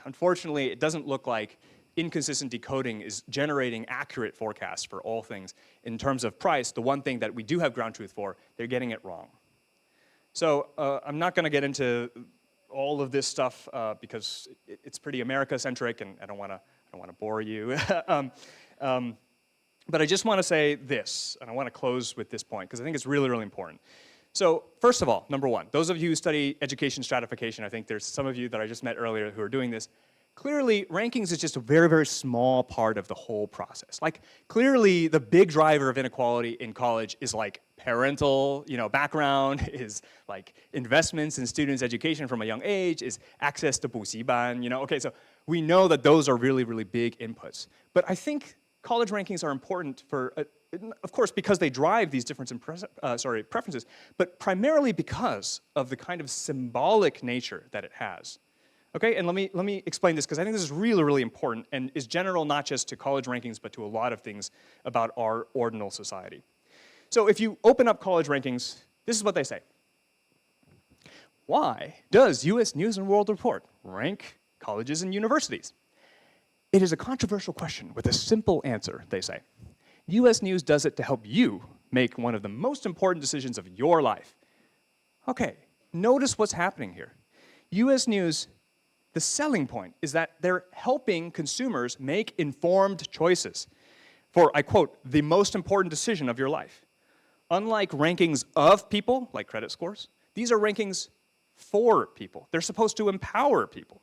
unfortunately, it doesn't look like inconsistent decoding is generating accurate forecasts for all things. In terms of price, the one thing that we do have ground truth for, they're getting it wrong. So I'm not going to get into all of this stuff because it's pretty America-centric, and I don't want to bore you. But I just want to say this, and I want to close with this point because I think it's really, really important. So first of all, number one, those of you who study education stratification, I think there's some of you that I just met earlier who are doing this. Clearly, rankings is just a very, very small part of the whole process. Like, clearly, the big driver of inequality in college is like parental, background, is like investments in students' education from a young age, is access to 补习班, Okay, so we know that those are really, really big inputs. But I think college rankings are important for, of course, because they drive these different preferences, but primarily because of the kind of symbolic nature that it has. Okay, and let me explain this because I think this is really, really important and is general not just to college rankings but to a lot of things about our ordinal society. So if you open up college rankings, this is what they say. Why does U.S. News & World Report rank colleges and universities? It is a controversial question with a simple answer, they say. U.S. News does it to help you make one of the most important decisions of your life. Okay, notice what's happening here. U.S. News the selling point is that they're helping consumers make informed choices for, I quote, the most important decision of your life. Unlike rankings of people, like credit scores, these are rankings for people. They're supposed to empower people.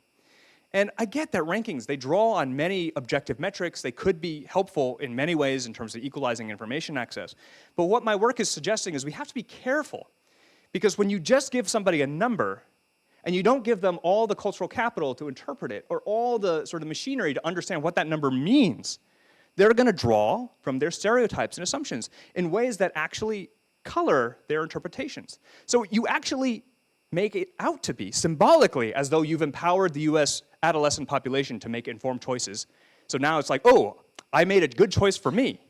And I get that rankings, they draw on many objective metrics. They could be helpful in many ways in terms of equalizing information access. But what my work is suggesting is we have to be careful. Because when you just give somebody a number, and you don't give them all the cultural capital to interpret it, or all the sort of machinery to understand what that number means, they're going to draw from their stereotypes and assumptions in ways that actually color their interpretations. So you actually make it out to be symbolically as though you've empowered the US adolescent population to make informed choices. So now it's like, oh, I made a good choice for me.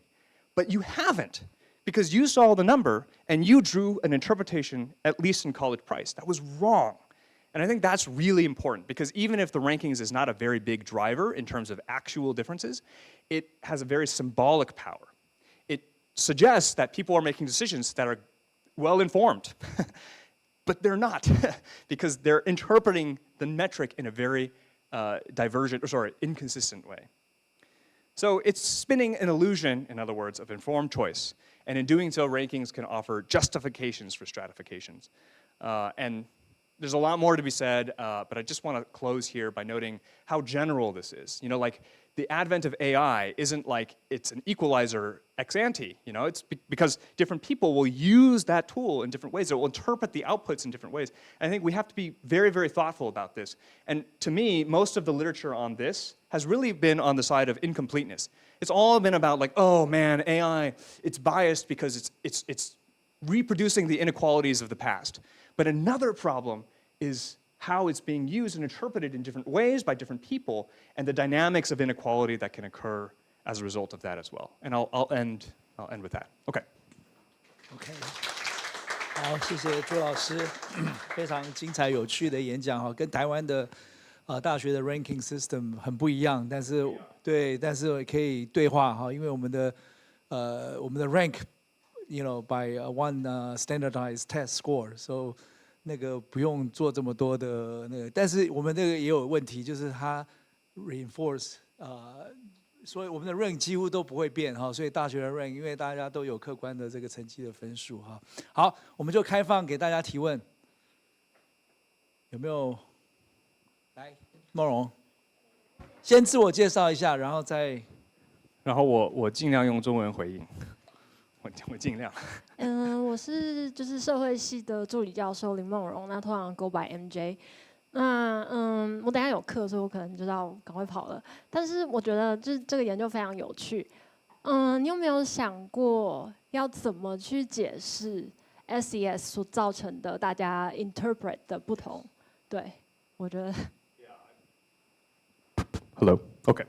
But you haven't, because you saw the number and you drew an interpretation, at least in college price, that was wrong. And I think that's really important, because even if the rankings is not a very big driver in terms of actual differences, it has a very symbolic power. It suggests that people are making decisions that are well-informed. But they're not, because they're interpreting the metric in a very inconsistent way. So it's spinning an illusion, in other words, of informed choice. And in doing so, rankings can offer justifications for stratifications. And there's a lot more to be said, but I just want to close here by noting how general this is. You know, like, the advent of AI isn't like it's an equalizer ex ante, you know, it's because different people will use that tool in different ways. It will interpret the outputs in different ways. And I think we have to be very, very thoughtful about this. And to me, most of the literature on this has really been on the side of incompleteness. It's all been about like, oh man, AI, it's biased because it's reproducing the inequalities of the past. But another problem is how it's being used and interpreted in different ways by different people, and the dynamics of inequality that can occur as a result of that as well. And I'll end with that. Okay. OK， 好，谢谢朱老师，非常精彩有趣的演讲哈，跟台湾的大学的 ranking system 很不一样，但是对，但是可以对话哈，因为我们的 rank，you know by one standardized test score，so 那个不用做这么多的那个，但是我们这个也有问题，就是它 reinforce 所以我们的 rank 几乎都不会变哈，所以大学的 rank 因为大家都有客观的这个成绩的分数哈。好，我们就开放给大家提问，有没有？来，梦荣，先自我介绍一下，然后再，然后我尽量用中文回应。我尽量。我是就是社会系的助理教授林梦荣，那通常 go by MJ。那我等一下有课，所以我可能就要赶快跑了。但是我觉得就是这个研究非常有趣。你有没有想过要怎么去解释 SES 所造成的大家 interpret 的不同？对，我觉得。Hello. Okay.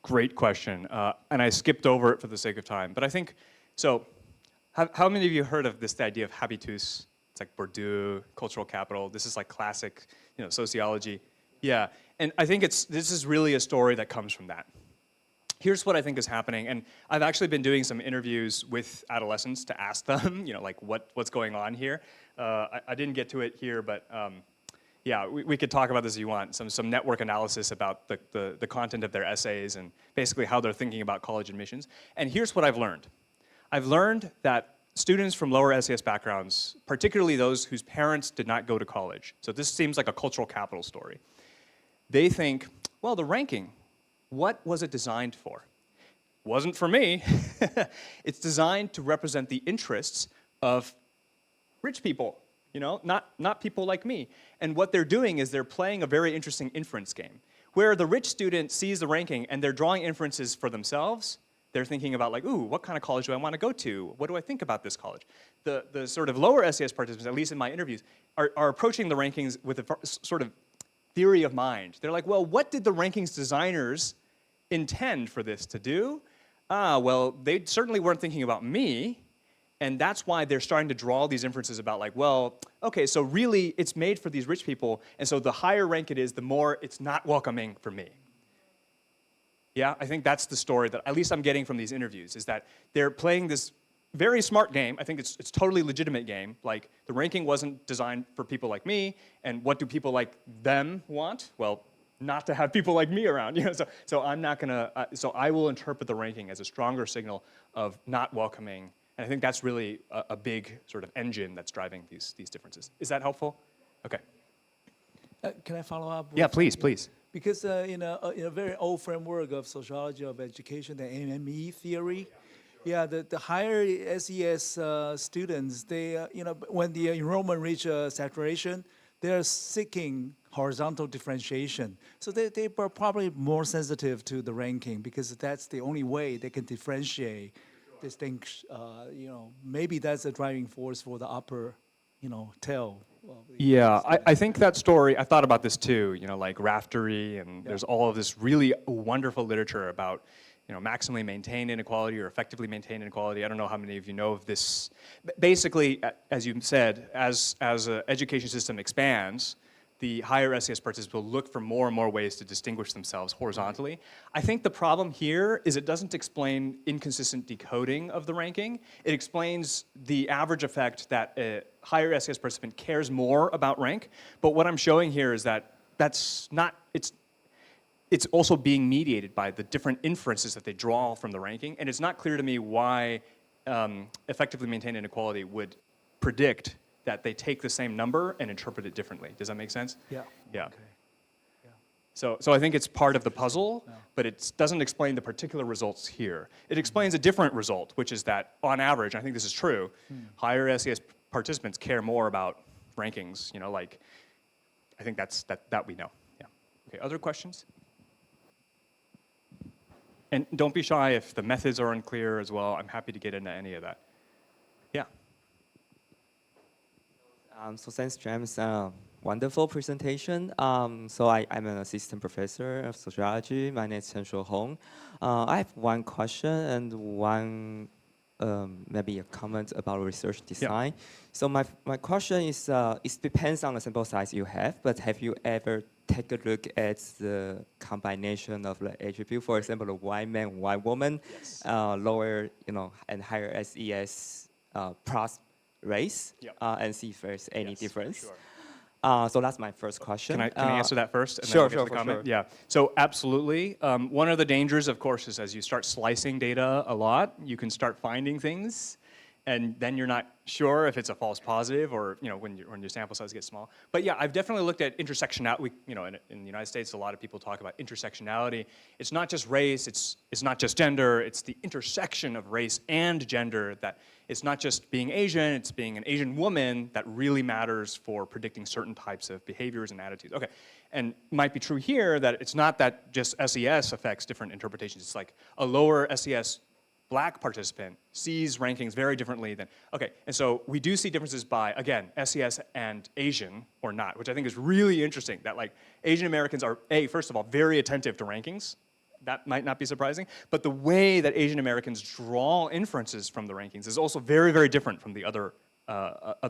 Great question. And I skipped over it for the sake of time, but I think. So, how many of you heard of this idea of habitus? It's like Bordeaux, cultural capital. This is like classic, you know, sociology. Yeah, and I think this is really a story that comes from that. Here's what I think is happening, and I've actually been doing some interviews with adolescents to ask them, you know, like what's going on here. I didn't get to it here, but yeah, we could talk about this if you want. Some network analysis about the content of their essays and basically how they're thinking about college admissions. And here's what I've learned. I've learned that students from lower SES backgrounds, particularly those whose parents did not go to college, so this seems like a cultural capital story, they think, well, the ranking, what was it designed for? Wasn't for me. It's designed to represent the interests of rich people, you know, not people like me. And what they're doing is they're playing a very interesting inference game, where the rich student sees the ranking and they're drawing inferences for themselves. They're thinking about like, ooh, what kind of college do I want to go to? What do I think about this college? The sort of lower SES participants, at least in my interviews, are approaching the rankings with a sort of theory of mind. They're like, well, what did the rankings designers intend for this to do? Well, they certainly weren't thinking about me, and that's why they're starting to draw these inferences about like, well, okay, so really it's made for these rich people, and so the higher rank it is, the more it's not welcoming for me. Yeah, I think that's the story that at least I'm getting from these interviews, is that they're playing this very smart game. I think it's totally legitimate game. Like, the ranking wasn't designed for people like me, and what do people like them want? Well, not to have people like me around, you know. So I'm not gonna. So I will interpret the ranking as a stronger signal of not welcoming, and I think that's really a big sort of engine that's driving these differences. Is that helpful? Okay. Can I follow up? Yeah, please. Because in a very old framework of sociology of education, the MME theory, the higher SES students, they when the enrollment reach saturation, they are seeking horizontal differentiation. So they are probably more sensitive to the ranking because that's the only way they can differentiate, distinct. Maybe that's a driving force for the upper, tail. Yeah, I think that story, I thought about this too, like Raftery, and there's all of this really wonderful literature about, maximally maintained inequality or effectively maintained inequality. I don't know how many of you know of this. Basically, as you said, as an education system expands, the higher SES participants will look for more and more ways to distinguish themselves horizontally. I think the problem here is it doesn't explain inconsistent decoding of the ranking. It explains the average effect that a higher SES participant cares more about rank. But what I'm showing here is that that's not, it's also being mediated by the different inferences that they draw from the ranking. And it's not clear to me why effectively maintained inequality would predict that they take the same number and interpret it differently. Does that make sense? Yeah. Yeah. Okay. So I think it's part of the puzzle, but it doesn't explain the particular results here. It explains a different result, which is that on average, I think this is true, higher SES participants care more about rankings, like, I think that we know. Yeah. Okay, other questions? And don't be shy if the methods are unclear as well. I'm happy to get into any of that. Yeah. So thanks, James. Wonderful presentation. So I'm an assistant professor of sociology. My name is Chen Shuo-Hong. I have one question and one maybe a comment about research design. Yeah. So my question is, it depends on the sample size you have, but have you ever take a look at the combination of the attribute, for example, the white man, white woman, Yes. Lower, and higher SES plus race, and see if there's any difference. Sure. So that's my first question. Can I answer that first? And Sure, then I'll get to the comment? sure. Yeah. So absolutely. One of the dangers, of course, is as you start slicing data a lot, you can start finding things, and then you're not sure if it's a false positive or when your sample size gets small. But yeah, I've definitely looked at intersectionality. In the United States, a lot of people talk about intersectionality. It's not just race. It's not just gender. It's the intersection of race and gender. That it's not just being Asian. It's being an Asian woman that really matters for predicting certain types of behaviors and attitudes. Okay, and it might be true here that it's not that just SES affects different interpretations. It's like a lower SES Black participant sees rankings very differently than, okay, and so we do see differences by, again, SES and Asian or not, which I think is really interesting, that like Asian Americans are, first of all, very attentive to rankings. That might not be surprising, but the way that Asian Americans draw inferences from the rankings is also very, very different from the other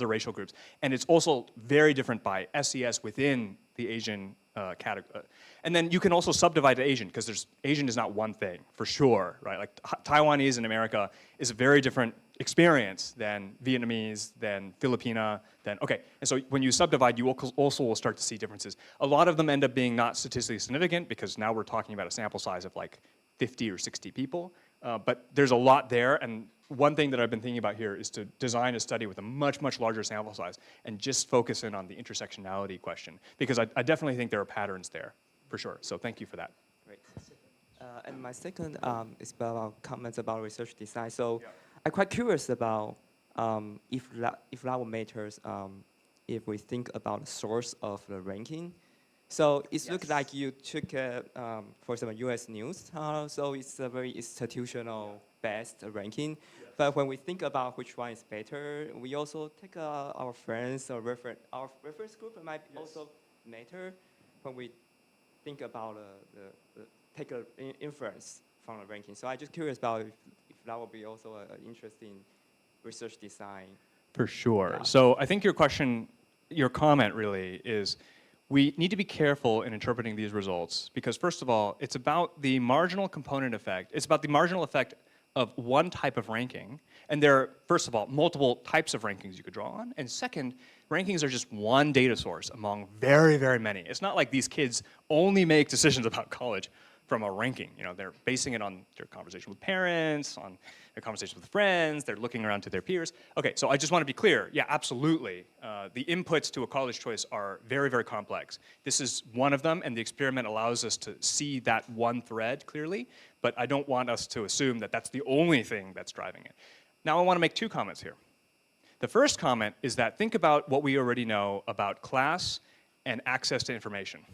racial groups. And it's also very different by SES within the Asian category. And then you can also subdivide to Asian, because Asian is not one thing, for sure, right? Like Taiwanese in America is a very different experience than Vietnamese, than Filipina, okay. And so when you subdivide, you also will start to see differences. A lot of them end up being not statistically significant, because now we're talking about a sample size of like 50 or 60 people. But there's a lot there, and one thing that I've been thinking about here is to design a study with a much, much larger sample size and just focus in on the intersectionality question, because I definitely think there are patterns there, for sure. So thank you for that. Great. And my second is about comments about research design. So I'm quite curious about if that matters if we think about the source of the ranking. So it looks like you took, for example, US News. So it's a very institutional-based ranking. But when we think about which one is better, we also take our friends or our reference group might also matter when we think about take an inference from the ranking. So I'm just curious about if that would be also an interesting research design. For sure. Yeah. So I think your comment really is, we need to be careful in interpreting these results, because first of all, it's about the marginal component effect. It's about the marginal effect of one type of ranking. And there are, first of all, multiple types of rankings you could draw on. And second, rankings are just one data source among very, very many. It's not like these kids only make decisions about college from a ranking. You know, they're basing it on their conversation with parents, on their conversation with friends, they're looking around to their peers. Okay, so I just want to be clear. Yeah, absolutely. The inputs to a college choice are very, very complex. This is one of them, and the experiment allows us to see that one thread clearly, but I don't want us to assume that that's the only thing that's driving it. Now I want to make two comments here. The first comment is that think about what we already know about class and access to information.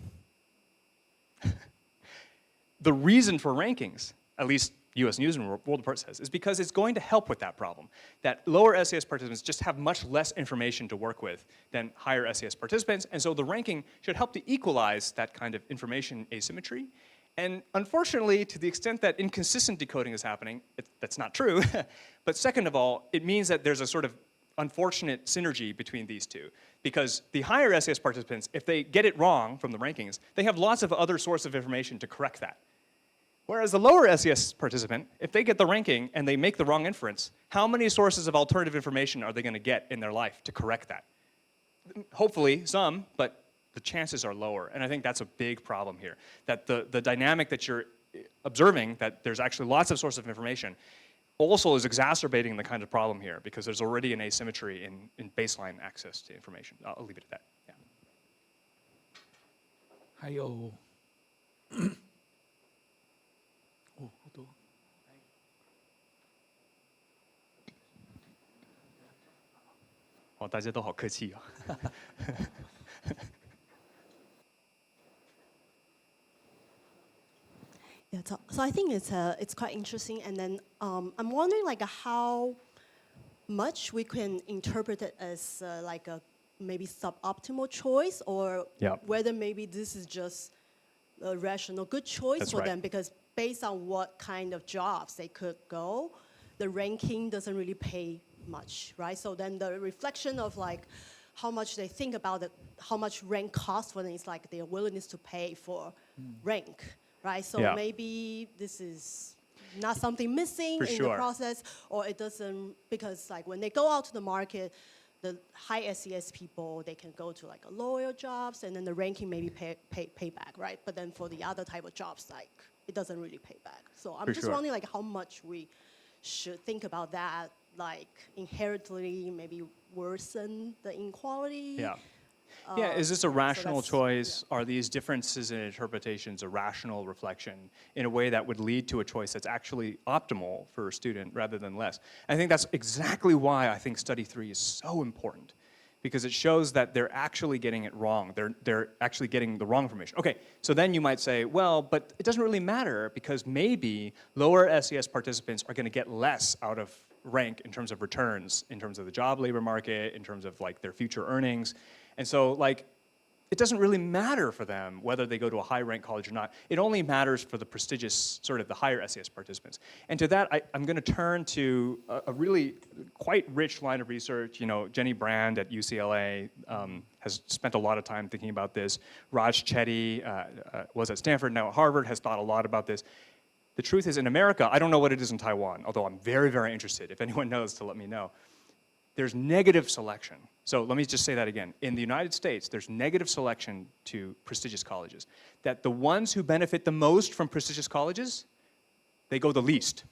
The reason for rankings, at least US News and World Report says, is because it's going to help with that problem. That lower SES participants just have much less information to work with than higher SES participants, and so the ranking should help to equalize that kind of information asymmetry. And unfortunately, to the extent that inconsistent decoding is happening, that's not true. But second of all, it means that there's a sort of unfortunate synergy between these two. Because the higher SES participants, if they get it wrong from the rankings, they have lots of other sources of information to correct that. Whereas the lower SES participant, if they get the ranking and they make the wrong inference, how many sources of alternative information are they going to get in their life to correct that? Hopefully some, but the chances are lower. And I think that's a big problem here. That the dynamic that you're observing, that there's actually lots of sources of information, also is exacerbating the kind of problem here because there's already an asymmetry in baseline access to information. I'll leave it at that. Yeah. 还有哦，好多。哦，大家都好客气哦。Yeah, so I think it's quite interesting, and then I'm wondering like how much we can interpret it as like a maybe suboptimal choice, or whether maybe this is just a rational good choice for them, because based on what kind of jobs they could go, the ranking doesn't really pay much, right? So then the reflection of like how much they think about it, how much rank costs for them is like their willingness to pay for rank. Right, so maybe this is not something missing in the process, or it doesn't, because like when they go out to the market, the high SES people, they can go to like a lower jobs, and then the ranking maybe pay back, right? But then for the other type of jobs, like it doesn't really pay back. So I'm just wondering like how much we should think about that, like inherently maybe worsen the inequality. Yeah, is this a rational choice? Are these differences in interpretations a rational reflection in a way that would lead to a choice that's actually optimal for a student rather than less? I think that's exactly why I think study 3 is so important, because it shows that they're actually getting it wrong. They're actually getting the wrong information. Okay, so then you might say, well, but it doesn't really matter because maybe lower SES participants are going to get less out of rank in terms of returns, in terms of the job labor market, in terms of like their future earnings. And so, like, it doesn't really matter for them whether they go to a high-ranked college or not. It only matters for the prestigious, sort of the higher SES participants. And to that, I'm going to turn to a really quite rich line of research. You know, Jenny Brand at UCLA has spent a lot of time thinking about this. Raj Chetty was at Stanford, now at Harvard, has thought a lot about this. The truth is, in America, I don't know what it is in Taiwan, although I'm very, very interested. If anyone knows, to let me know. There's negative selection. So let me just say that again. In the United States, there's negative selection to prestigious colleges. That the ones who benefit the most from prestigious colleges, they go the least.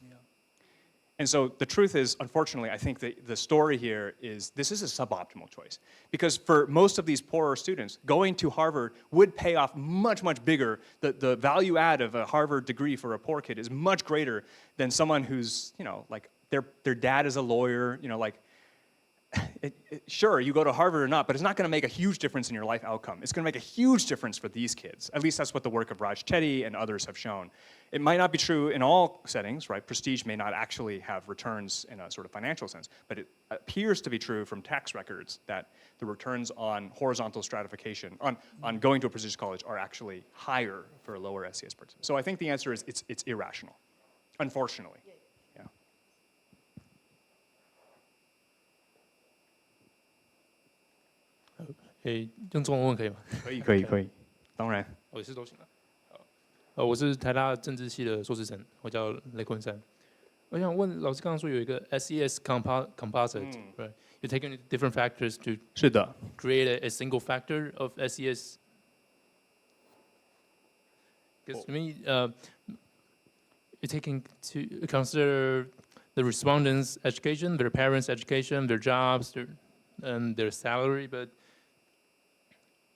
And so the truth is, unfortunately, I think the story here is this is a suboptimal choice. Because for most of these poorer students, going to Harvard would pay off much, much bigger. The value add of a Harvard degree for a poor kid is much greater than someone who's, you know, like their dad is a lawyer, you know, like, sure, you go to Harvard or not, but it's not going to make a huge difference in your life outcome. It's going to make a huge difference for these kids. At least that's what the work of Raj Chetty and others have shown. It might not be true in all settings, right? Prestige may not actually have returns in a sort of financial sense, but it appears to be true from tax records that the returns on horizontal stratification, on going to a prestigious college, are actually higher for lower SES participants. So I think the answer is it's irrational, unfortunately. 用中文问可以吗？可以，当然。我也是都行了。我是台大政治系的硕士生，我叫雷坤山。我想问老师刚刚说有一个 SES composite， right? You're taking different factors to 是的 create a single factor of SES. Because to me, you're taking to consider the respondents' education, their parents' education, their jobs, their salary, but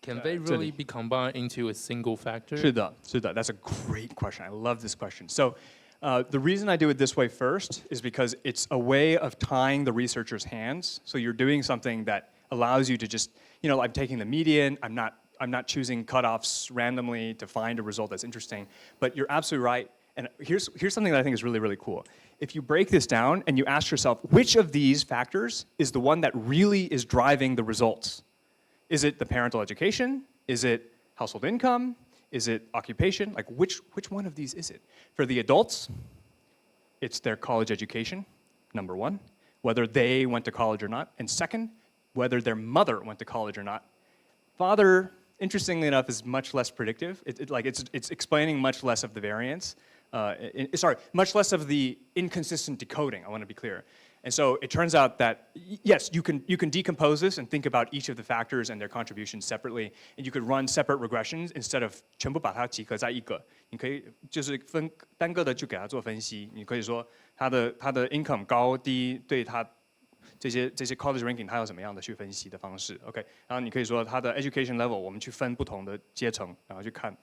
can they really be combined into a single factor? 是的 That's a great question. I love this question. So the reason I do it this way first is because it's a way of tying the researcher's hands. So you're doing something that allows you to just, I'm taking the median. I'm not choosing cutoffs randomly to find a result that's interesting. But you're absolutely right. And here's something that I think is really, really cool. If you break this down and you ask yourself, which of these factors is the one that really is driving the results? Is it the parental education? Is it household income? Is it occupation? Like which one of these is it? For the adults, it's their college education, number one, whether they went to college or not. And second, whether their mother went to college or not. Father, interestingly enough, is much less predictive. It's explaining much less of the variance. Much less of the inconsistent decoding, I want to be clear. And so it turns out that, yes, you can decompose this and think about each of the factors and their contributions separately, and you could run separate regressions instead of 全部把它集合在一个。你可以就是分单个的去给它做分析。你可以说它的 income 高低对它这些 college ranking 它有什么样的去分析的方式 ，OK？ 然后你可以说它的 education level 我们去分不同的阶层，然后去看，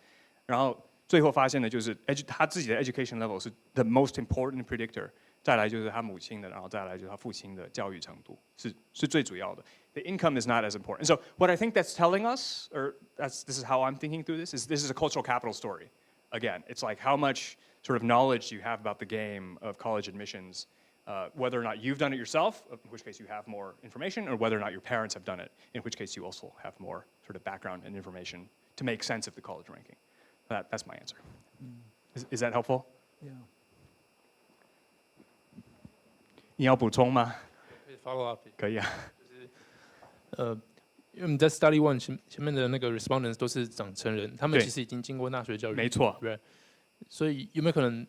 然后最后发现的就是他自己的 education level 是 the most important predictor。再来就是他母亲的，然后再来就是他父亲的教育程度，是最主要的。The income is not as important. So what I think that's telling us, or this is how I'm thinking through this is a cultural capital story. Again, it's like how much sort of knowledge you have about the game of college admissions, whether or not you've done it yourself, in which case you have more information, or whether or not your parents have done it, in which case you also have more sort of background and information to make sense of the college ranking. That's my answer. Is that helpful? Yeah. 你要补充吗？ Follow up 可以啊。因为我们在 Study One 前面的那个 respondents 都是长成人，他们其实已经经过大学教育，没错。对，所以有没有可能？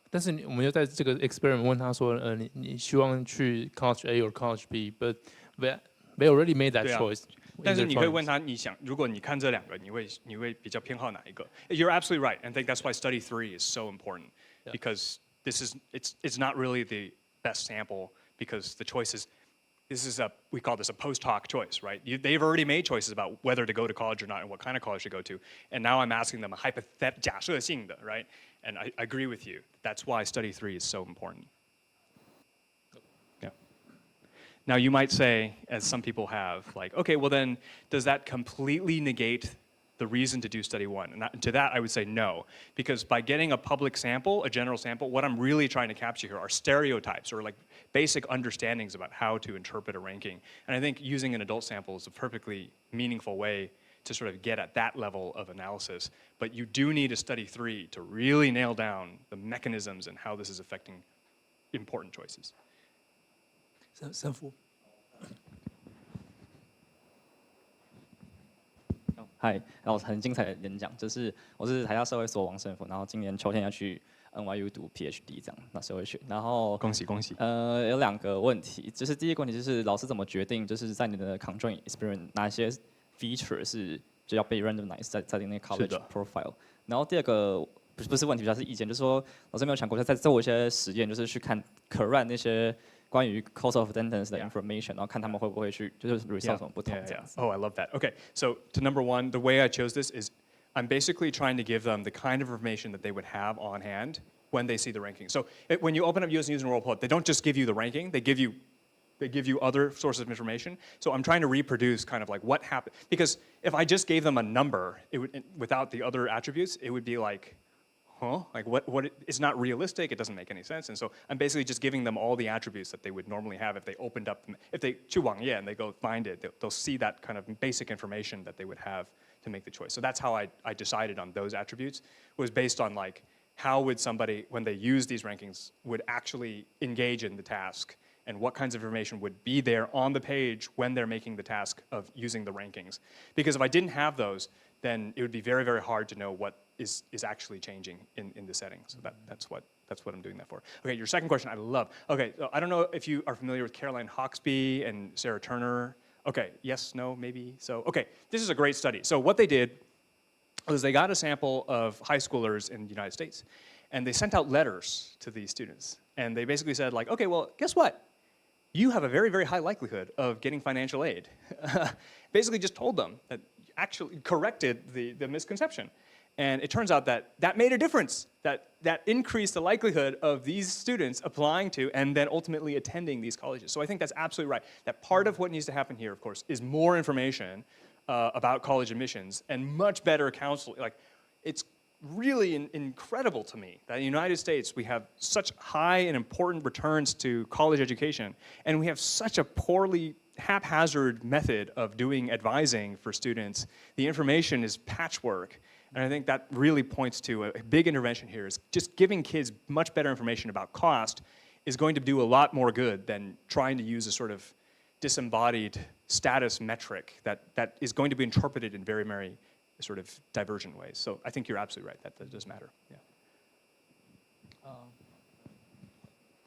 但是我们又在这个 experiment 问他说，你希望去 College A or College B，but they already made that choice。但是你可以问他，你想，如果你看这两个，你会比较偏好哪一个 ？You're absolutely right, and I think that's why Study 3 is so important, because it's not really the best sample, because the choices. We call this a post hoc choice, right? They've already made choices about whether to go to college or not and what kind of college to go to. And now I'm asking them a hypothetical, 假设性的, right? And I agree with you. That's why Study 3 is so important. Yeah. Now you might say, as some people have, like, okay, well then, does that completely negate the reason to do Study 1? And to that, I would say no. Because by getting a public sample, a general sample, what I'm really trying to capture here are stereotypes, or like basic understandings about how to interpret a ranking. And I think using an adult sample is a perfectly meaningful way to sort of get at that level of analysis. But you do need a Study 3 to really nail down the mechanisms and how this is affecting important choices. 神父。嗨，然后很精彩的演讲，我是台大社会所王胜福，然后今年秋天要去 NYU 读 PhD 这样，那社会学，然后恭喜恭喜。有两个问题，就是第一个问题就是老师怎么决定，就是在你的 conjoint experiment 哪些 feature 是就要被 randomize 在你那个 college profile， 然后第二个不是问题，比较是意见，就是说老师有没有想过在做一些实验，就是去看可 run 那些关于 course of attendance 的 information， 然后看他们会不会去就是 result 什么不同这样子。Oh, I love that. Okay, so to number one, the way I chose this is I'm basically trying to give them the kind of information that they would have on hand when they see the ranking. So when you open up US News and World Report, they don't just give you the ranking, they give you other sources of information. So I'm trying to reproduce kind of like what happened. Because if I just gave them a number, without the other attributes, it would be like, like it's not realistic, it doesn't make any sense. And so I'm basically just giving them all the attributes that they would normally have if they opened up, if they 去网页 and they go find it, they'll see that kind of basic information that they would have to make the choice. So that's how I decided on those attributes, was based on like, how would somebody, when they use these rankings, would actually engage in the task, and what kinds of information would be there on the page when they're making the task of using the rankings. Because if I didn't have those, then it would be very, very hard to know what is actually changing in the setting. So that's what I'm doing that for. Okay, your second question I love. Okay, so I don't know if you are familiar with Caroline Hawksby and Sarah Turner. Okay, yes, no, maybe. So, okay, this is a great study. So what they did was they got a sample of high schoolers in the United States, and they sent out letters to these students. And they basically said, like, okay, well, guess what? You have a very, very high likelihood of getting financial aid. Basically just told them that actually corrected the misconception. And it turns out that that made a difference, that increased the likelihood of these students applying to and then ultimately attending these colleges. So I think that's absolutely right. That part of what needs to happen here, of course, is more information about college admissions and much better counseling. Like, it's really incredible to me that in the United States we have such high and important returns to college education, and we have such a poorly haphazard method of doing advising for students. The information is patchwork. And I think that really points to a big intervention here is just giving kids much better information about cost is going to do a lot more good than trying to use a sort of disembodied status metric that is going to be interpreted in very, very sort of divergent ways. So I think you're absolutely right, that does matter, yeah.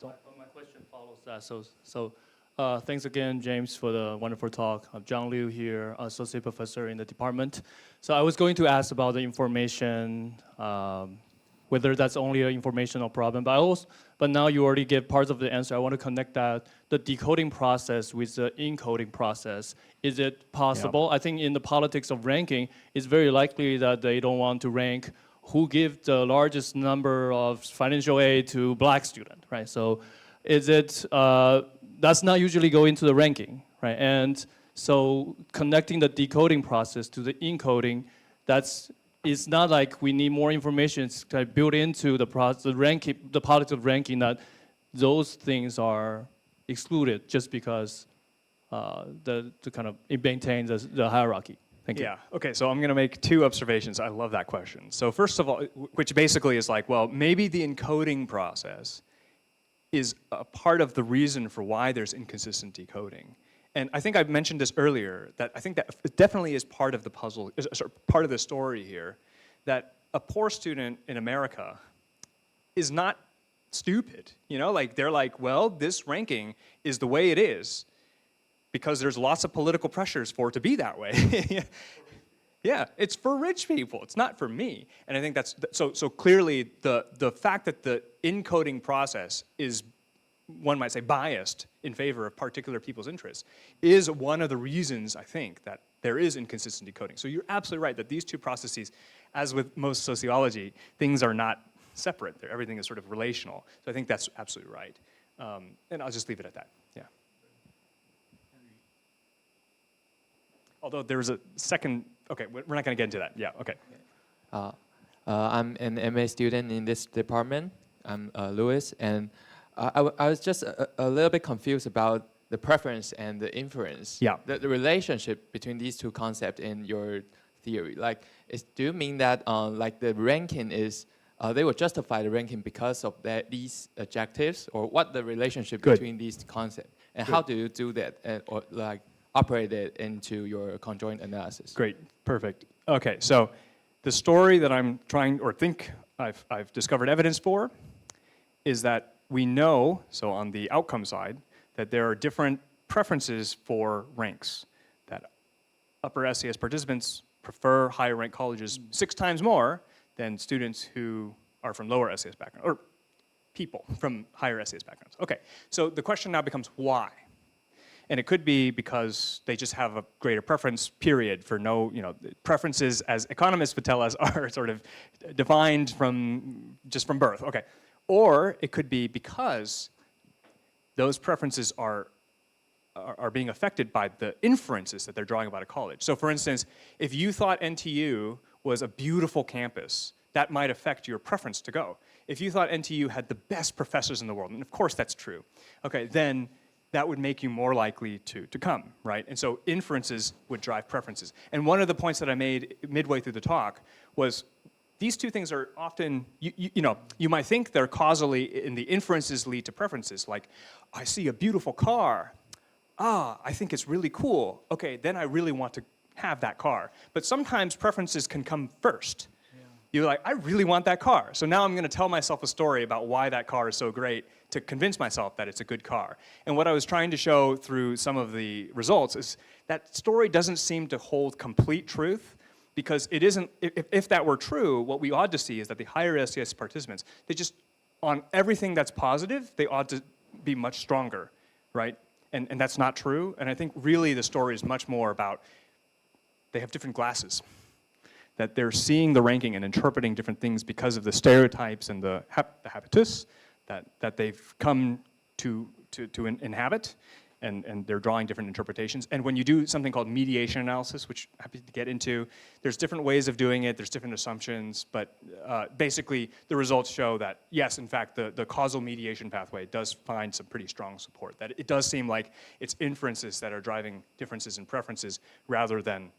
My question follows that. Thanks again, James, for the wonderful talk. I'm John Liu here, associate professor in the department. So I was going to ask about the information, whether that's only an informational problem, but now you already gave parts of the answer. I want to connect that, the decoding process with the encoding process. Is it possible? Yeah. I think in the politics of ranking, it's very likely that they don't want to rank who gives the largest number of financial aid to black students, right? So is it, that's not usually go into the ranking, right? And so connecting the decoding process to the encoding, it's not like we need more information. It's kind of built into the politics of ranking that those things are excluded just because to kind of maintain the hierarchy. Thank you. Yeah, okay, so I'm gonna make two observations. I love that question. So first of all, which basically is like, well, maybe the encoding process is a part of the reason for why there's inconsistent decoding. And I think I mentioned this earlier, that I think that it definitely is part of the puzzle, part of the story here, that a poor student in America is not stupid. You know, like they're like, well, this ranking is the way it is because there's lots of political pressures for it to be that way. Yeah, it's for rich people, it's not for me. And I think that's, so clearly the fact that the encoding process is, one might say, biased in favor of particular people's interests is one of the reasons, I think, that there is inconsistent decoding. So you're absolutely right that these two processes, as with most sociology, things are not separate. Everything is sort of relational. So I think that's absolutely right. And I'll just leave it at that, yeah. Although there's a second, okay, we're not gonna get into that. Yeah, okay. I'm an MA student in this department. I'm Louis, and I was just a little bit confused about the preference and the inference. Yeah. The relationship between these two concepts in your theory. Like, do you mean that like the ranking is, they will justify the ranking because of these adjectives, or what the relationship between these concepts? And how do you do that, or like operate it into your conjoint analysis? Great, perfect. Okay, so the story that I'm trying, or think I've discovered evidence for, is that we know, so on the outcome side, that there are different preferences for ranks. That upper SES participants prefer higher ranked colleges 6 times more than students who are from lower SES backgrounds, or people from higher SES backgrounds. Okay, so the question now becomes why? And it could be because they just have a greater preference, period, for no, preferences, as economists would tell us, are sort of defined just from birth. Okay. Or it could be because those preferences are being affected by the inferences that they're drawing about a college. So for instance, if you thought NTU was a beautiful campus, that might affect your preference to go. If you thought NTU had the best professors in the world, and of course that's true, okay, then that would make you more likely to come, right? And so inferences would drive preferences. And one of the points that I made midway through the talk was these two things are often, you might think they're causally, and the inferences lead to preferences, like, I see a beautiful car. I think it's really cool. Okay, then I really want to have that car. But sometimes preferences can come first. You're like, I really want that car. So now I'm going to tell myself a story about why that car is so great to convince myself that it's a good car. And what I was trying to show through some of the results is that story doesn't seem to hold complete truth, because it isn't, if that were true, what we ought to see is that the higher SES participants, they just, on everything that's positive, they ought to be much stronger, right? And that's not true. And I think really the story is much more about they have different glasses, that they're seeing the ranking and interpreting different things because of the stereotypes and the habitus that they've come to inhabit, and they're drawing different interpretations. And when you do something called mediation analysis, which I'm happy to get into, there's different ways of doing it, there's different assumptions, but basically the results show that, yes, in fact, the causal mediation pathway does find some pretty strong support, that it does seem like it's inferences that are driving differences in preferences rather than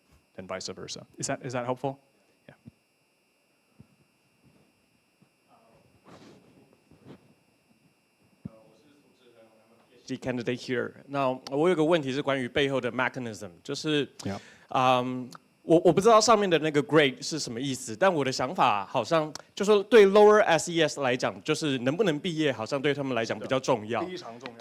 vice versa. Is that helpful? Yeah. Candidate here. 那我有个问题是关于背后的 mechanism， 就是，我不知道上面的那个 grade 是什么意思，但我的想法好像就说对 lower SES 来讲，就是能不能毕业，好像对他们来讲比较重要。非常重要。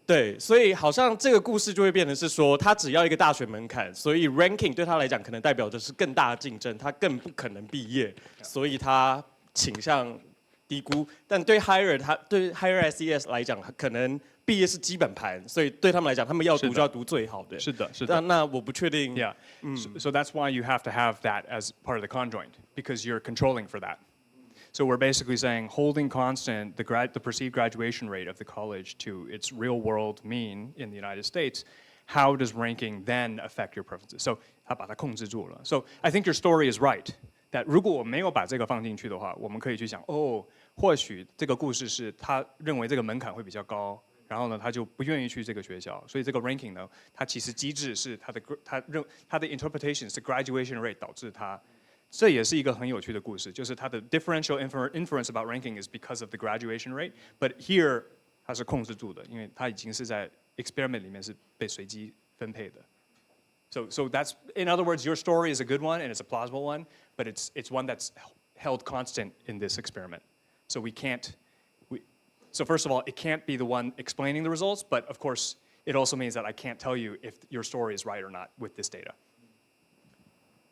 对，所以好像这个故事就会变成是说，他只要一个大学门槛，所以 ranking 对他来讲可能代表的是更大的竞争，他更不可能毕业，所以他倾向低估。但对 higher SES 来讲，可能毕业是基本盘，所以对他们来讲，他们要读就要读最好的。是的。那我不确定。Yeah. So that's why you have to have that as part of the conjoint, because you're controlling for that. So we're basically saying holding constant the perceived graduation rate of the college to its real world mean in the United States, how does ranking then affect your preferences? So 它把它控制住了。So I think your story is right. That 如果我没有把这个放进去的话，我们可以去想，或许这个故事是他认为这个门槛会比较高，然后呢，他就不愿意去这个学校，所以这个 ranking 呢，它其实机制是他的 interpretation 是 graduation rate 导致他。这也是一个很有趣的故事，就是它的 differential inference about ranking is because of the graduation rate, but here 它是控制住的，因为它已经是在 experiment 里面是被随机分配的。So that's, in other words, your story is a good one and it's a plausible one, but it's one that's held constant in this experiment. So so first of all, it can't be the one explaining the results, but of course, it also means that I can't tell you if your story is right or not with this data.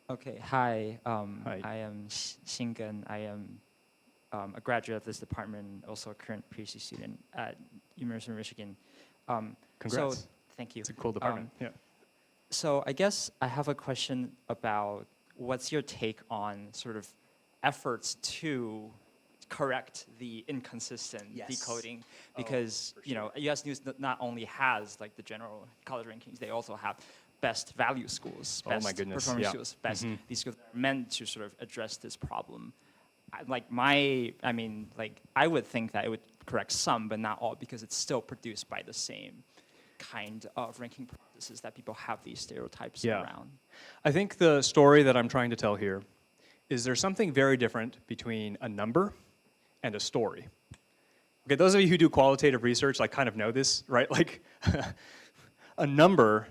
Okay, hi. I am Xingen. I am a graduate of this department, also a current PhD student at University of Michigan. Congrats. So, thank you. It's a cool department. Yeah. So I guess I have a question about what's your take on sort of efforts to correct the inconsistent decoding, because US News not only has like the general college rankings, they also have best value schools, best performance schools, best these schools are meant to sort of address this problem. I would think that it would correct some, but not all, because it's still produced by the same kind of ranking practices that people have these stereotypes around. I think the story that I'm trying to tell here is there's something very different between a number and a story. Okay, those of you who do qualitative research like kind of know this, right? Like a number,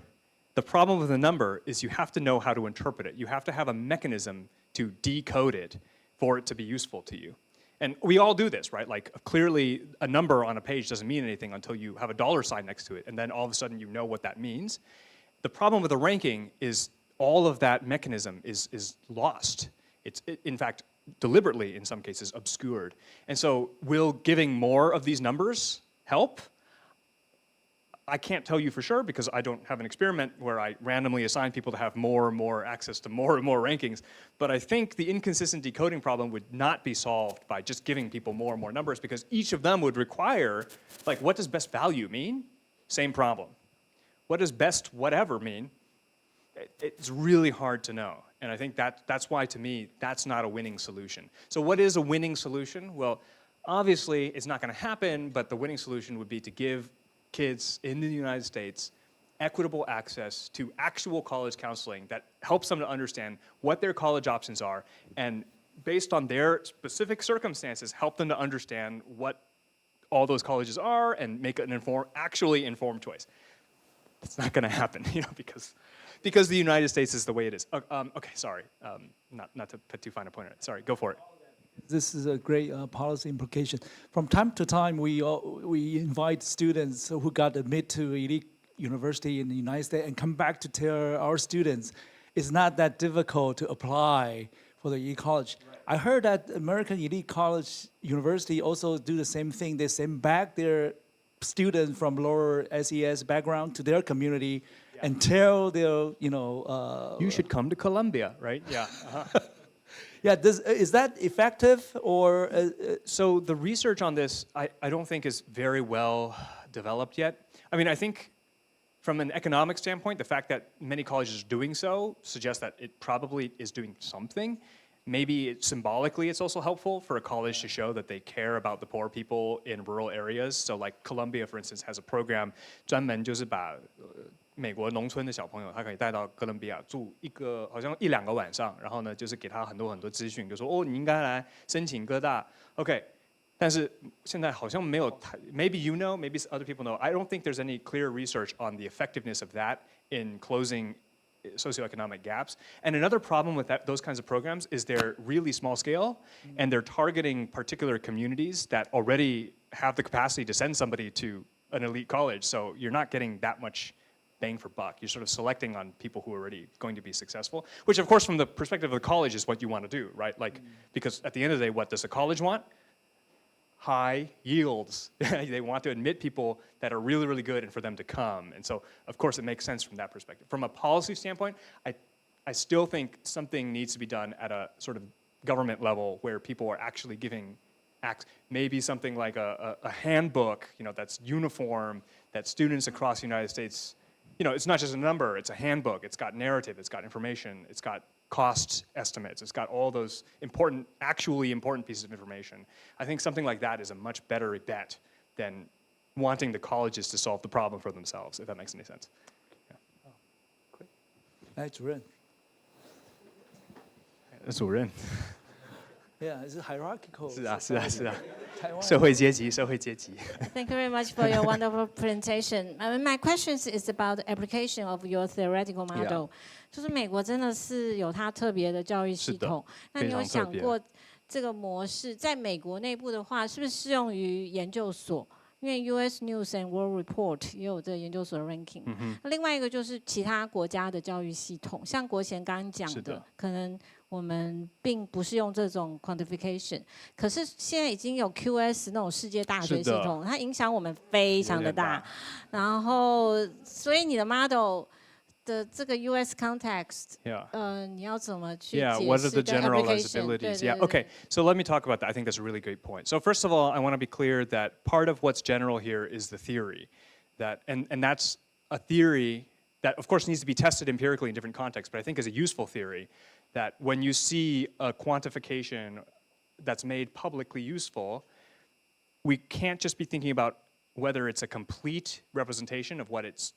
the problem with a number is you have to know how to interpret it. You have to have a mechanism to decode it for it to be useful to you. And we all do this, right? Like clearly a number on a page doesn't mean anything until you have a dollar sign next to it, and then all of a sudden you know what that means. The problem with the ranking is all of that mechanism is lost. It's in fact deliberately in some cases obscured. And so will giving more of these numbers help? I can't tell you for sure because I don't have an experiment where I randomly assign people to have more and more access to more and more rankings. But I think the inconsistent decoding problem would not be solved by just giving people more and more numbers, because each of them would require, like, what does best value mean? Same problem. What does best whatever mean? It's really hard to know. And I think that's why, to me, that's not a winning solution. So what is a winning solution? Well, obviously, it's not going to happen, but the winning solution would be to give kids in the United States equitable access to actual college counseling that helps them to understand what their college options are, and based on their specific circumstances, help them to understand what all those colleges are and make an actually informed choice. It's not going to happen, because because the United States is the way it is. Okay, sorry, not to put too fine a point on it. Sorry, go for it. This is a great policy implication. From time to time, we invite students who got admitted to elite university in the United States and come back to tell our students it's not that difficult to apply for the elite college. Right. I heard that American elite college university also do the same thing. They send back their students from lower SES background to their community and tell their, you should come to Columbia, right? Yeah. Yeah, is that effective or? So the research on this, I don't think is very well developed yet. I mean, I think from an economic standpoint, the fact that many colleges are doing so suggests that it probably is doing something. Maybe symbolically it's also helpful for a college to show that they care about the poor people in rural areas. So like Columbia, for instance, has a program 专门就是把美国农村的小朋友，他可以带到哥伦比亚住好像1-2个晚上，然后呢，就是给他很多资讯，就说哦，你应该来申请哥大 ，OK。但是现在好像没有太 ，maybe you know, maybe other people know. I don't think there's any clear research on the effectiveness of that in closing socioeconomic gaps. And another problem with those kinds of programs is they're really small scale, and they're targeting particular communities that already have the capacity to send somebody to an elite college. So you're not getting that much bang for buck. You're sort of selecting on people who are already going to be successful, which of course from the perspective of the college is what you want to do, right? Like, because at the end of the day, what does the college want? High yields. They want to admit people that are really, really good and for them to come. And so, of course, it makes sense from that perspective. From a policy standpoint, I still think something needs to be done at a sort of government level where people are actually giving maybe something like a handbook, that's uniform, that students across the United States, it's not just a number, it's a handbook, it's got narrative, it's got information, it's got cost estimates. It's got all those actually important pieces of information. I think something like that is a much better bet than wanting the colleges to solve the problem for themselves, if that makes any sense. Great. 来，主任。主任。Yeah, it's hierarchical. 是啊。社会阶级。 Thank you very much for your wonderful presentation. My question is about the application of your theoretical model. 就是美国真的是有它特别的教育系统。那你有想过这个模式在美国内部的话，是不是适用于研究所？因为 US News and World Report 也有这个研究所的 ranking。那另外一个就是其他国家的教育系统，像国贤刚刚讲的，可能我们并不是用这种 quantification， 可是现在已经有 QS 那种世界大学系统，它影响我们非常的大。然后，所以你的 model 的这个 US context， 你要怎么去解释 what are the generalizabilities? Yeah, okay. So let me talk about that. I think that's a really great point. So first of all, I want to be clear that part of what's general here is the theory, and that's a theory that of course needs to be tested empirically in different contexts, but I think is a useful theory. That when you see a quantification that's made publicly useful, we can't just be thinking about whether it's a complete representation of what it's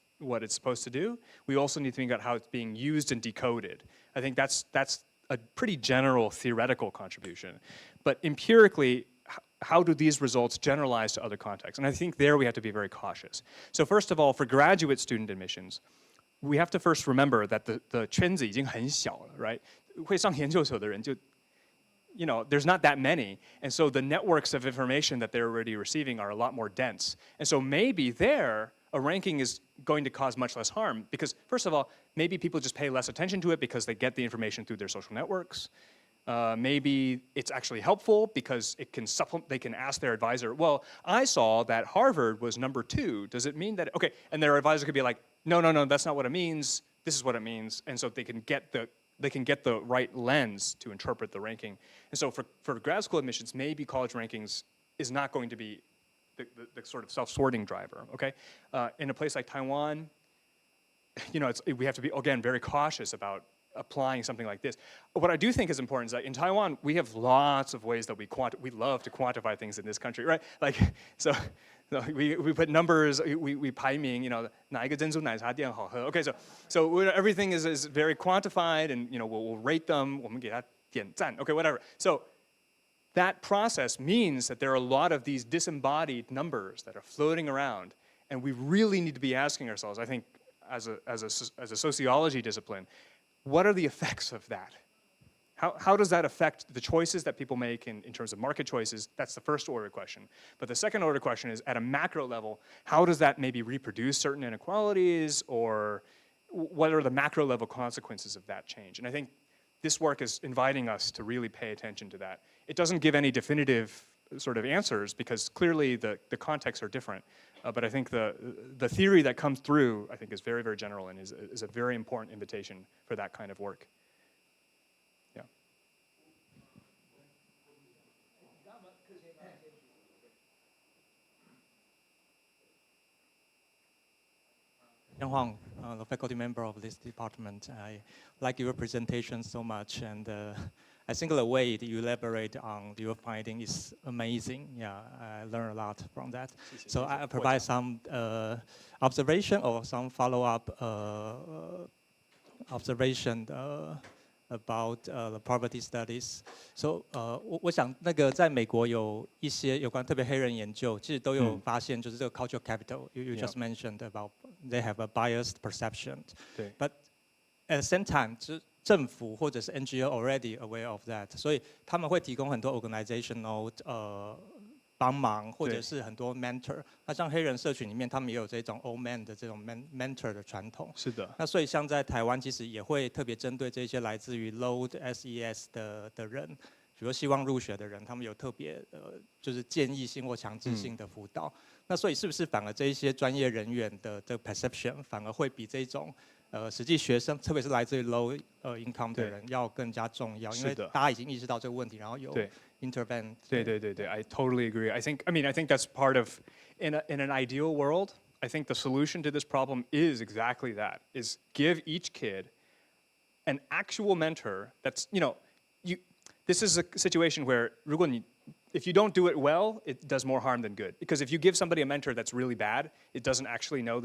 supposed to do. We also need to think about how it's being used and decoded. I think that's a pretty general theoretical contribution. But empirically, how do these results generalize to other contexts? And I think there we have to be very cautious. So first of all, for graduate student admissions, we have to first remember that the 圈子已经很小了, right? 会上研究所的人就 there's not that many. And so the networks of information that they're already receiving are a lot more dense. And so maybe there, a ranking is going to cause much less harm because, first of all, maybe people just pay less attention to it because they get the information through their social networks. Maybe it's actually helpful because it can they can ask their advisor, well, I saw that Harvard was number 2. Does it mean that, okay, and their advisor could be like, no, that's not what it means. This is what it means. And so they can get the right lens to interpret the ranking. And so for grad school admissions, maybe college rankings is not going to be the sort of self-sorting driver, okay? In a place like Taiwan, we have to be, again, very cautious about applying something like this. What I do think is important is that in Taiwan, we have lots of ways that we love to quantify things in this country, right? Like, so we put numbers, we 排名, 哪一个珍珠奶茶店好喝? Okay, so everything is very quantified, and we'll rate them. 我们给它点赞. Okay, whatever. So that process means that there are a lot of these disembodied numbers that are floating around, and we really need to be asking ourselves. I think as a sociology discipline, what are the effects of that? How does that affect the choices that people make in terms of market choices? That's the first order question. But the second order question is, at a macro level, how does that maybe reproduce certain inequalities, or what are the macro level consequences of that change? And I think this work is inviting us to really pay attention to that. It doesn't give any definitive sort of answers, because clearly the contexts are different. But I think the theory that comes through, I think, is very, very general and is a very important invitation for that kind of work. Yeah. 杨Huang, the faculty member of this department. I like your presentation so much, and I think the way that you elaborate on your finding is amazing. Yeah, I learned a lot from that. So I provide some observation or some follow-up observation about the poverty studies. So 我想那个在美国有一些有关特别黑人研究，其实都有发现，就是这个 cultural capital you just mentioned about they have a biased perception. 对。But at the same time, 政府或者是 NGO already aware of that， 所以他们会提供很多 organizational 帮忙，或者是很多 mentor。那像黑人社群里面，他们也有这种 old man 的这种 mentor 的传统。是的。那所以像在台湾，其实也会特别针对这些来自于 low SES 的人，比如希望入学的人，他们有特别就是建议性或强制性的辅导。那所以是不是反而这一些专业人员的 perception 反而会比这种实际学生，特别是来自于 low income 的人要更加重要？因为大家已经意识到这个问题，然后有 intervene. 对， I totally agree. I think that's part of in an ideal world. I think the solution to this problem is exactly that: is give each kid an actual mentor. That's this is a situation where if you don't do it well, it does more harm than good. Because if you give somebody a mentor that's really bad, it doesn't actually know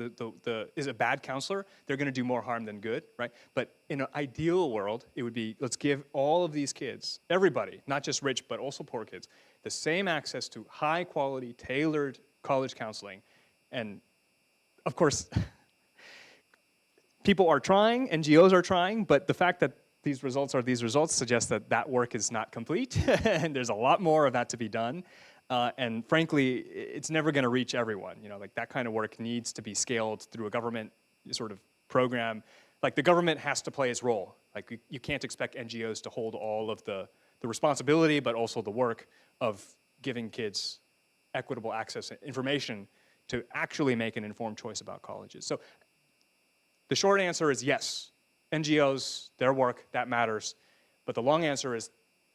is a bad counselor, they're going to do more harm than good, right? But in an ideal world, it would be, let's give all of these kids, everybody, not just rich, but also poor kids, the same access to high quality, tailored college counseling. And of course, people are trying, NGOs are trying, but the fact that these results suggest that that work is not complete, and there's a lot more of that to be done. And frankly, it's never going to reach everyone. Like that kind of work needs to be scaled through a government sort of program. Like the government has to play its role. Like you can't expect NGOs to hold all of the responsibility, but also the work of giving kids equitable access to information to actually make an informed choice about colleges. So the short answer is yes. NGOs, their work, that matters. But the long answer is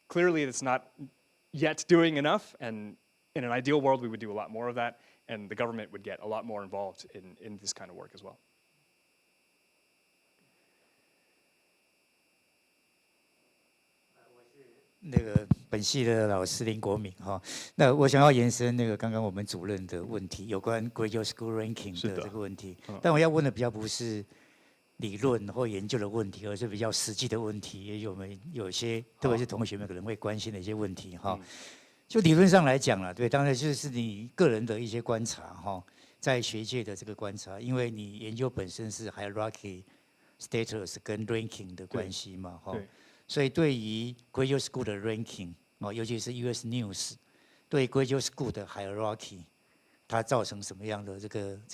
clearly it's not yet doing enough, and in an ideal world, we would do a lot more of that, and the government would get a lot more involved in this kind of work as well. 那个本系的老师林国敏哈，那我想要延伸那个刚刚我们主任的问题，有关 graduate school ranking 的这个问题，但我要问的比较不是理论或研究的问题，而是比较实际的问题，也有我们有些特别是同学们可能会关心的一些问题哈。就理论上来讲啦，对，当然就是你个人的一些观察哈，在学界的这个观察，因为你研究本身是 hierarchy status 跟 ranking 的关系嘛哈，所以对于 graduate school 的 ranking 哦，尤其是 US News 对 graduate school 的 hierarchy， 它造成什么样的这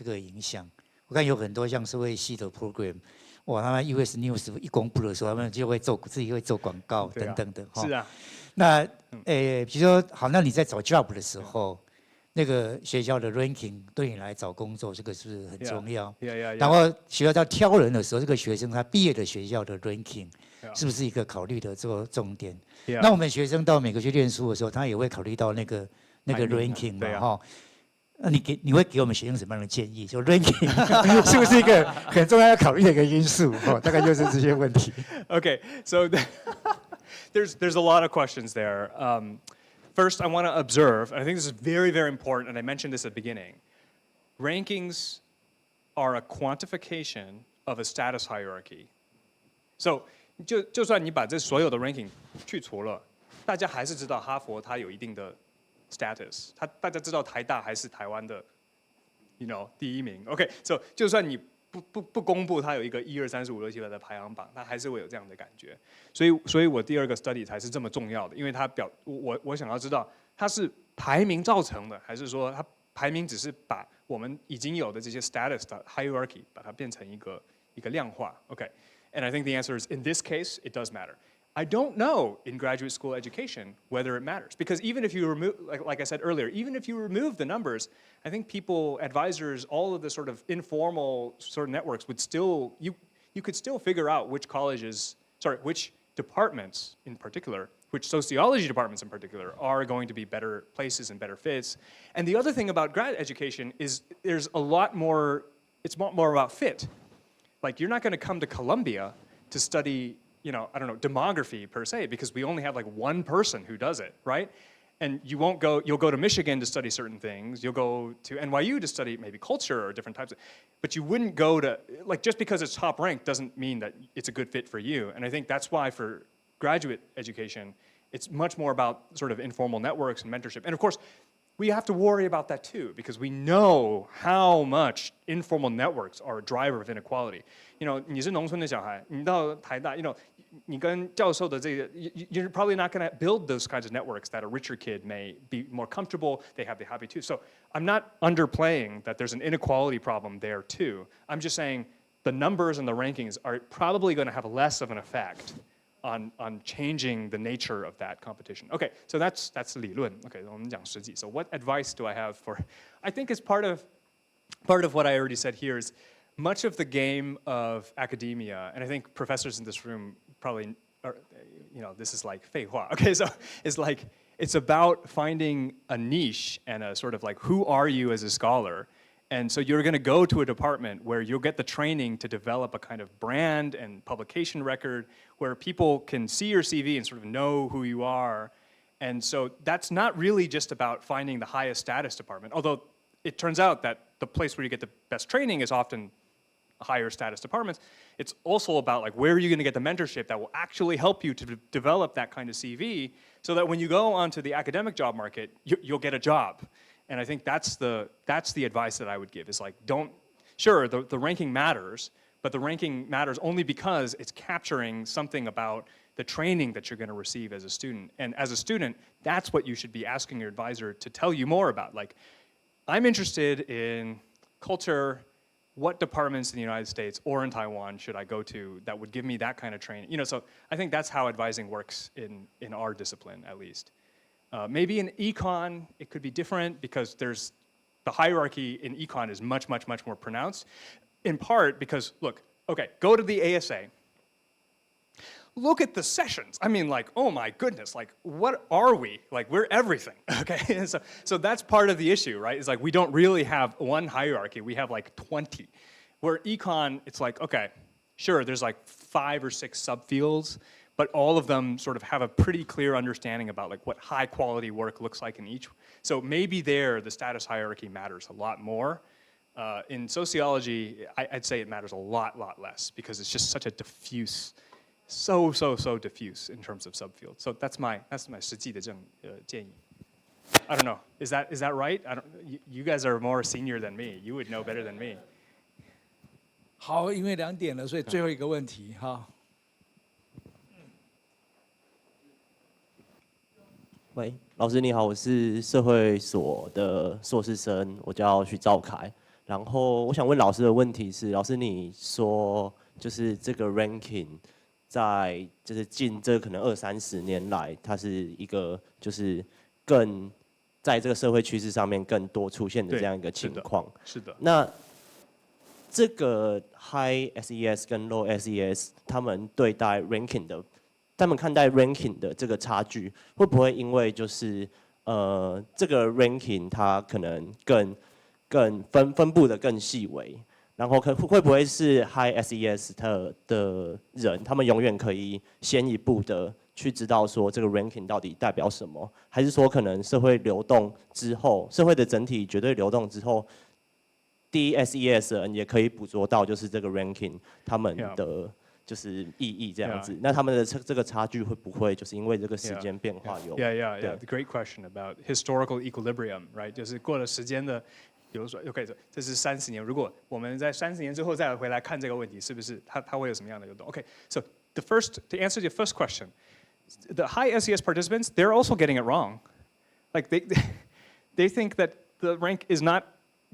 个影响？我看有很多像社会系的 program， 哇，他们 US News 一公布的时候，他们就会自己会做广告等等的哈。是啊。那比如说好，那你在找 job 的时候，那个学校的 ranking 对你来找工作，这个是不是很重要？然后学校在挑人的时候，这个学生他毕业的学校的 ranking 是不是一个考虑的这个重点？那我们学生到美国去念书的时候，他也会考虑到那个 ranking 嘛哈。那你会给我们学生什么样的建议？就 ranking 是不是一个很重要要考虑的一个因素？哦，大概就是这些问题。Okay, so there's a lot of questions there. First, I want to observe, and I think this is very, very important, and I mentioned this at the beginning. Rankings are a quantification of a status hierarchy. So, 就算你把这所有的 ranking 去除了，大家还是知道哈佛它有一定的 status， 大家知道台大还是台湾的 第一名。Okay, so 就算你不公布它有一个1、2、3、4、5、6、7、8的排行榜，它还是会有这样的感觉。所以我第二个 study 才是这么重要的，因为它我想要知道它是排名造成的，还是说它排名只是把我们已经有的这些 status 的 hierarchy 把它变成一个量化。Okay, and I think the answer is in this case it does matter. I don't know in graduate school education whether it matters, because even if you remove, like I said earlier, even if you remove the numbers, I think people, advisors, all of the sort of informal sort of networks would still, you could still figure out which colleges, which departments in particular, which sociology departments in particular are going to be better places and better fits. And the other thing about grad education is there's a lot more, it's more about fit. Like you're not going to come to Columbia to study, I don't know, demography per se, because we only have like one person who does it, right? And you'll go to Michigan to study certain things, you'll go to NYU to study maybe culture or different types of, but you wouldn't go to, like just because it's top ranked doesn't mean that it's a good fit for you. And I think that's why for graduate education, it's much more about sort of informal networks and mentorship. And of course, we have to worry about that too, because we know how much informal networks are a driver of inequality. 你是农村的小孩，你到台大，你跟教授的这个 you're probably not going to build those kinds of networks that a richer kid may be more comfortable, they have the habit too. So I'm not underplaying that there's an inequality problem there too. I'm just saying the numbers and the rankings are probably going to have less of an effect on changing the nature of that competition. Okay, so that's 理论. Okay, 我们讲实际. So what advice do I have for? I think it's part of what I already said here is much of the game of academia, and I think professors in this room probably are, this is like 废话. Okay, so it's about finding a niche and a sort of like who are you as a scholar. And so you're going to go to a department where you'll get the training to develop a kind of brand and publication record where people can see your CV and sort of know who you are. And so that's not really just about finding the highest status department, although it turns out that the place where you get the best training is often higher status departments. It's also about like where are you going to get the mentorship that will actually help you to develop that kind of CV so that when you go onto the academic job market, you'll get a job. And I think that's the advice that I would give is like sure, the ranking matters, but the ranking matters only because it's capturing something about the training that you're going to receive as a student. And as a student, that's what you should be asking your advisor to tell you more about. Like, I'm interested in culture, what departments in the United States or in Taiwan should I go to that would give me that kind of training? So I think that's how advising works in our discipline, at least. Maybe in econ, it could be different because the hierarchy in econ is much, much, much more pronounced. In part because, look, okay, go to the ASA. Look at the sessions. I mean, like, oh my goodness, like, what are we? Like, we're everything, okay? And so that's part of the issue, right? It's like we don't really have one hierarchy. We have like 20. Where econ, it's like, okay, sure, there's like 5 or 6 subfields, but all of them sort of have a pretty clear understanding about like what high quality work looks like in each. So maybe there, the status hierarchy matters a lot more. In sociology, I'd say it matters a lot less because it's just such a diffuse, so diffuse in terms of subfields. So that's my 实际的这种建议. I don't know. Is that right? You guys are more senior than me. You would know better than me. 好，因为2点了，所以最后一个问题哈。喂，老师你好，我是社会所的硕士生，我叫徐兆凯。然后我想问老师的问题是，老师你说就是这个 ranking 在就是近这可能20-30年来，它是一个就是更在这个社会趋势上面更多出现的这样一个情况。是的。那这个 high SES 跟 low SES 他们对待 ranking 的。他们看待 ranking 的这个差距，会不会因为就是这个 ranking 它可能更分布的更细微，然后会不会是 high SES 的人，他们永远可以先一步的去知道说这个 ranking 到底代表什么，还是说可能社会流动之后，社会的整体绝对流动之后，低 SES 的人也可以捕捉到就是这个 ranking 他们的。就是意义这样子，那他们的这个差距会不会就是因为这个时间变化有 Yeah. The great question about historical equilibrium, right? 就是过了时间的比如说 ，OK， 这是30年，如果我们在30年之后再回来看这个问题，是不是它会有什么样的流动 ？OK，so to answer your first question, the high SES participants, they're also getting it wrong. Like they think that the rank is not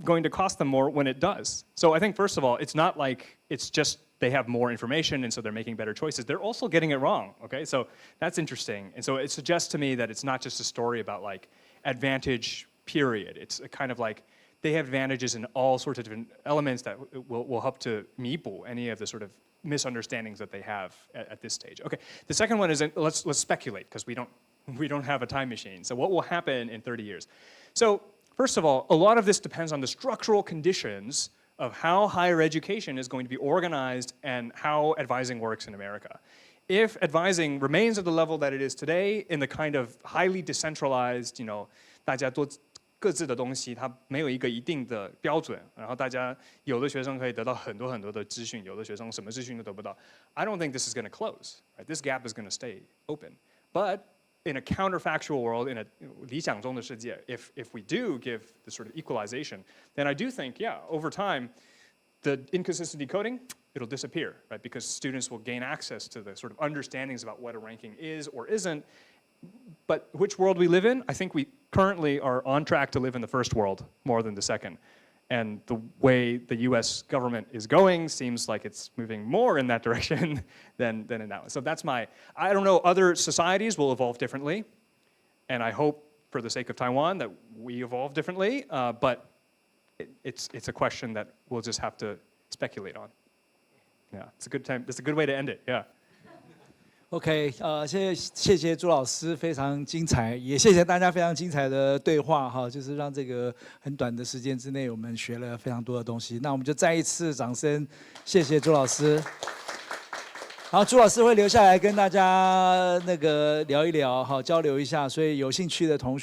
going to cost them more when it does. So I think first of all, it's not like it's just they have more information and so they're making better choices. They're also getting it wrong, okay? So that's interesting. And so it suggests to me that it's not just a story about like advantage period. It's a kind of like they have advantages in all sorts of different elements that will help to 弥补 any of the sort of misunderstandings that they have at this stage. Okay, the second one is let's speculate because we don't have a time machine. So what will happen in 30 years? So first of all, a lot of this depends on the structural conditions of how higher education is going to be organized and how advising works in America. If advising remains at the level that it is today, in the kind of highly decentralized, 大家都各自的东西，它没有一个一定的标准，然后大家有的学生可以得到很多很多的资讯，有的学生什么资讯都得不到。I don't think this is going to close. Right? This gap is going to stay open. But in a counterfactual world, in a 理想中的世界, if we do give the sort of equalization, then I do think, yeah, over time, the inconsistent decoding, it'll disappear, right? Because students will gain access to the sort of understandings about what a ranking is or isn't. But which world we live in, I think we currently are on track to live in the first world more than the second. And the way the US government is going seems like it's moving more in that direction than in that one. So that's I don't know, other societies will evolve differently. And I hope for the sake of Taiwan that we evolve differently. But it's a question that we'll just have to speculate on. Yeah, it's a good way to end it, yeah. OK， 谢谢朱老师，非常精彩，也谢谢大家非常精彩的对话哈，就是让这个很短的时间之内，我们学了非常多的东西。那我们就再一次掌声，谢谢朱老师。好，朱老师会留下来跟大家聊一聊，好交流一下，所以有兴趣的同学。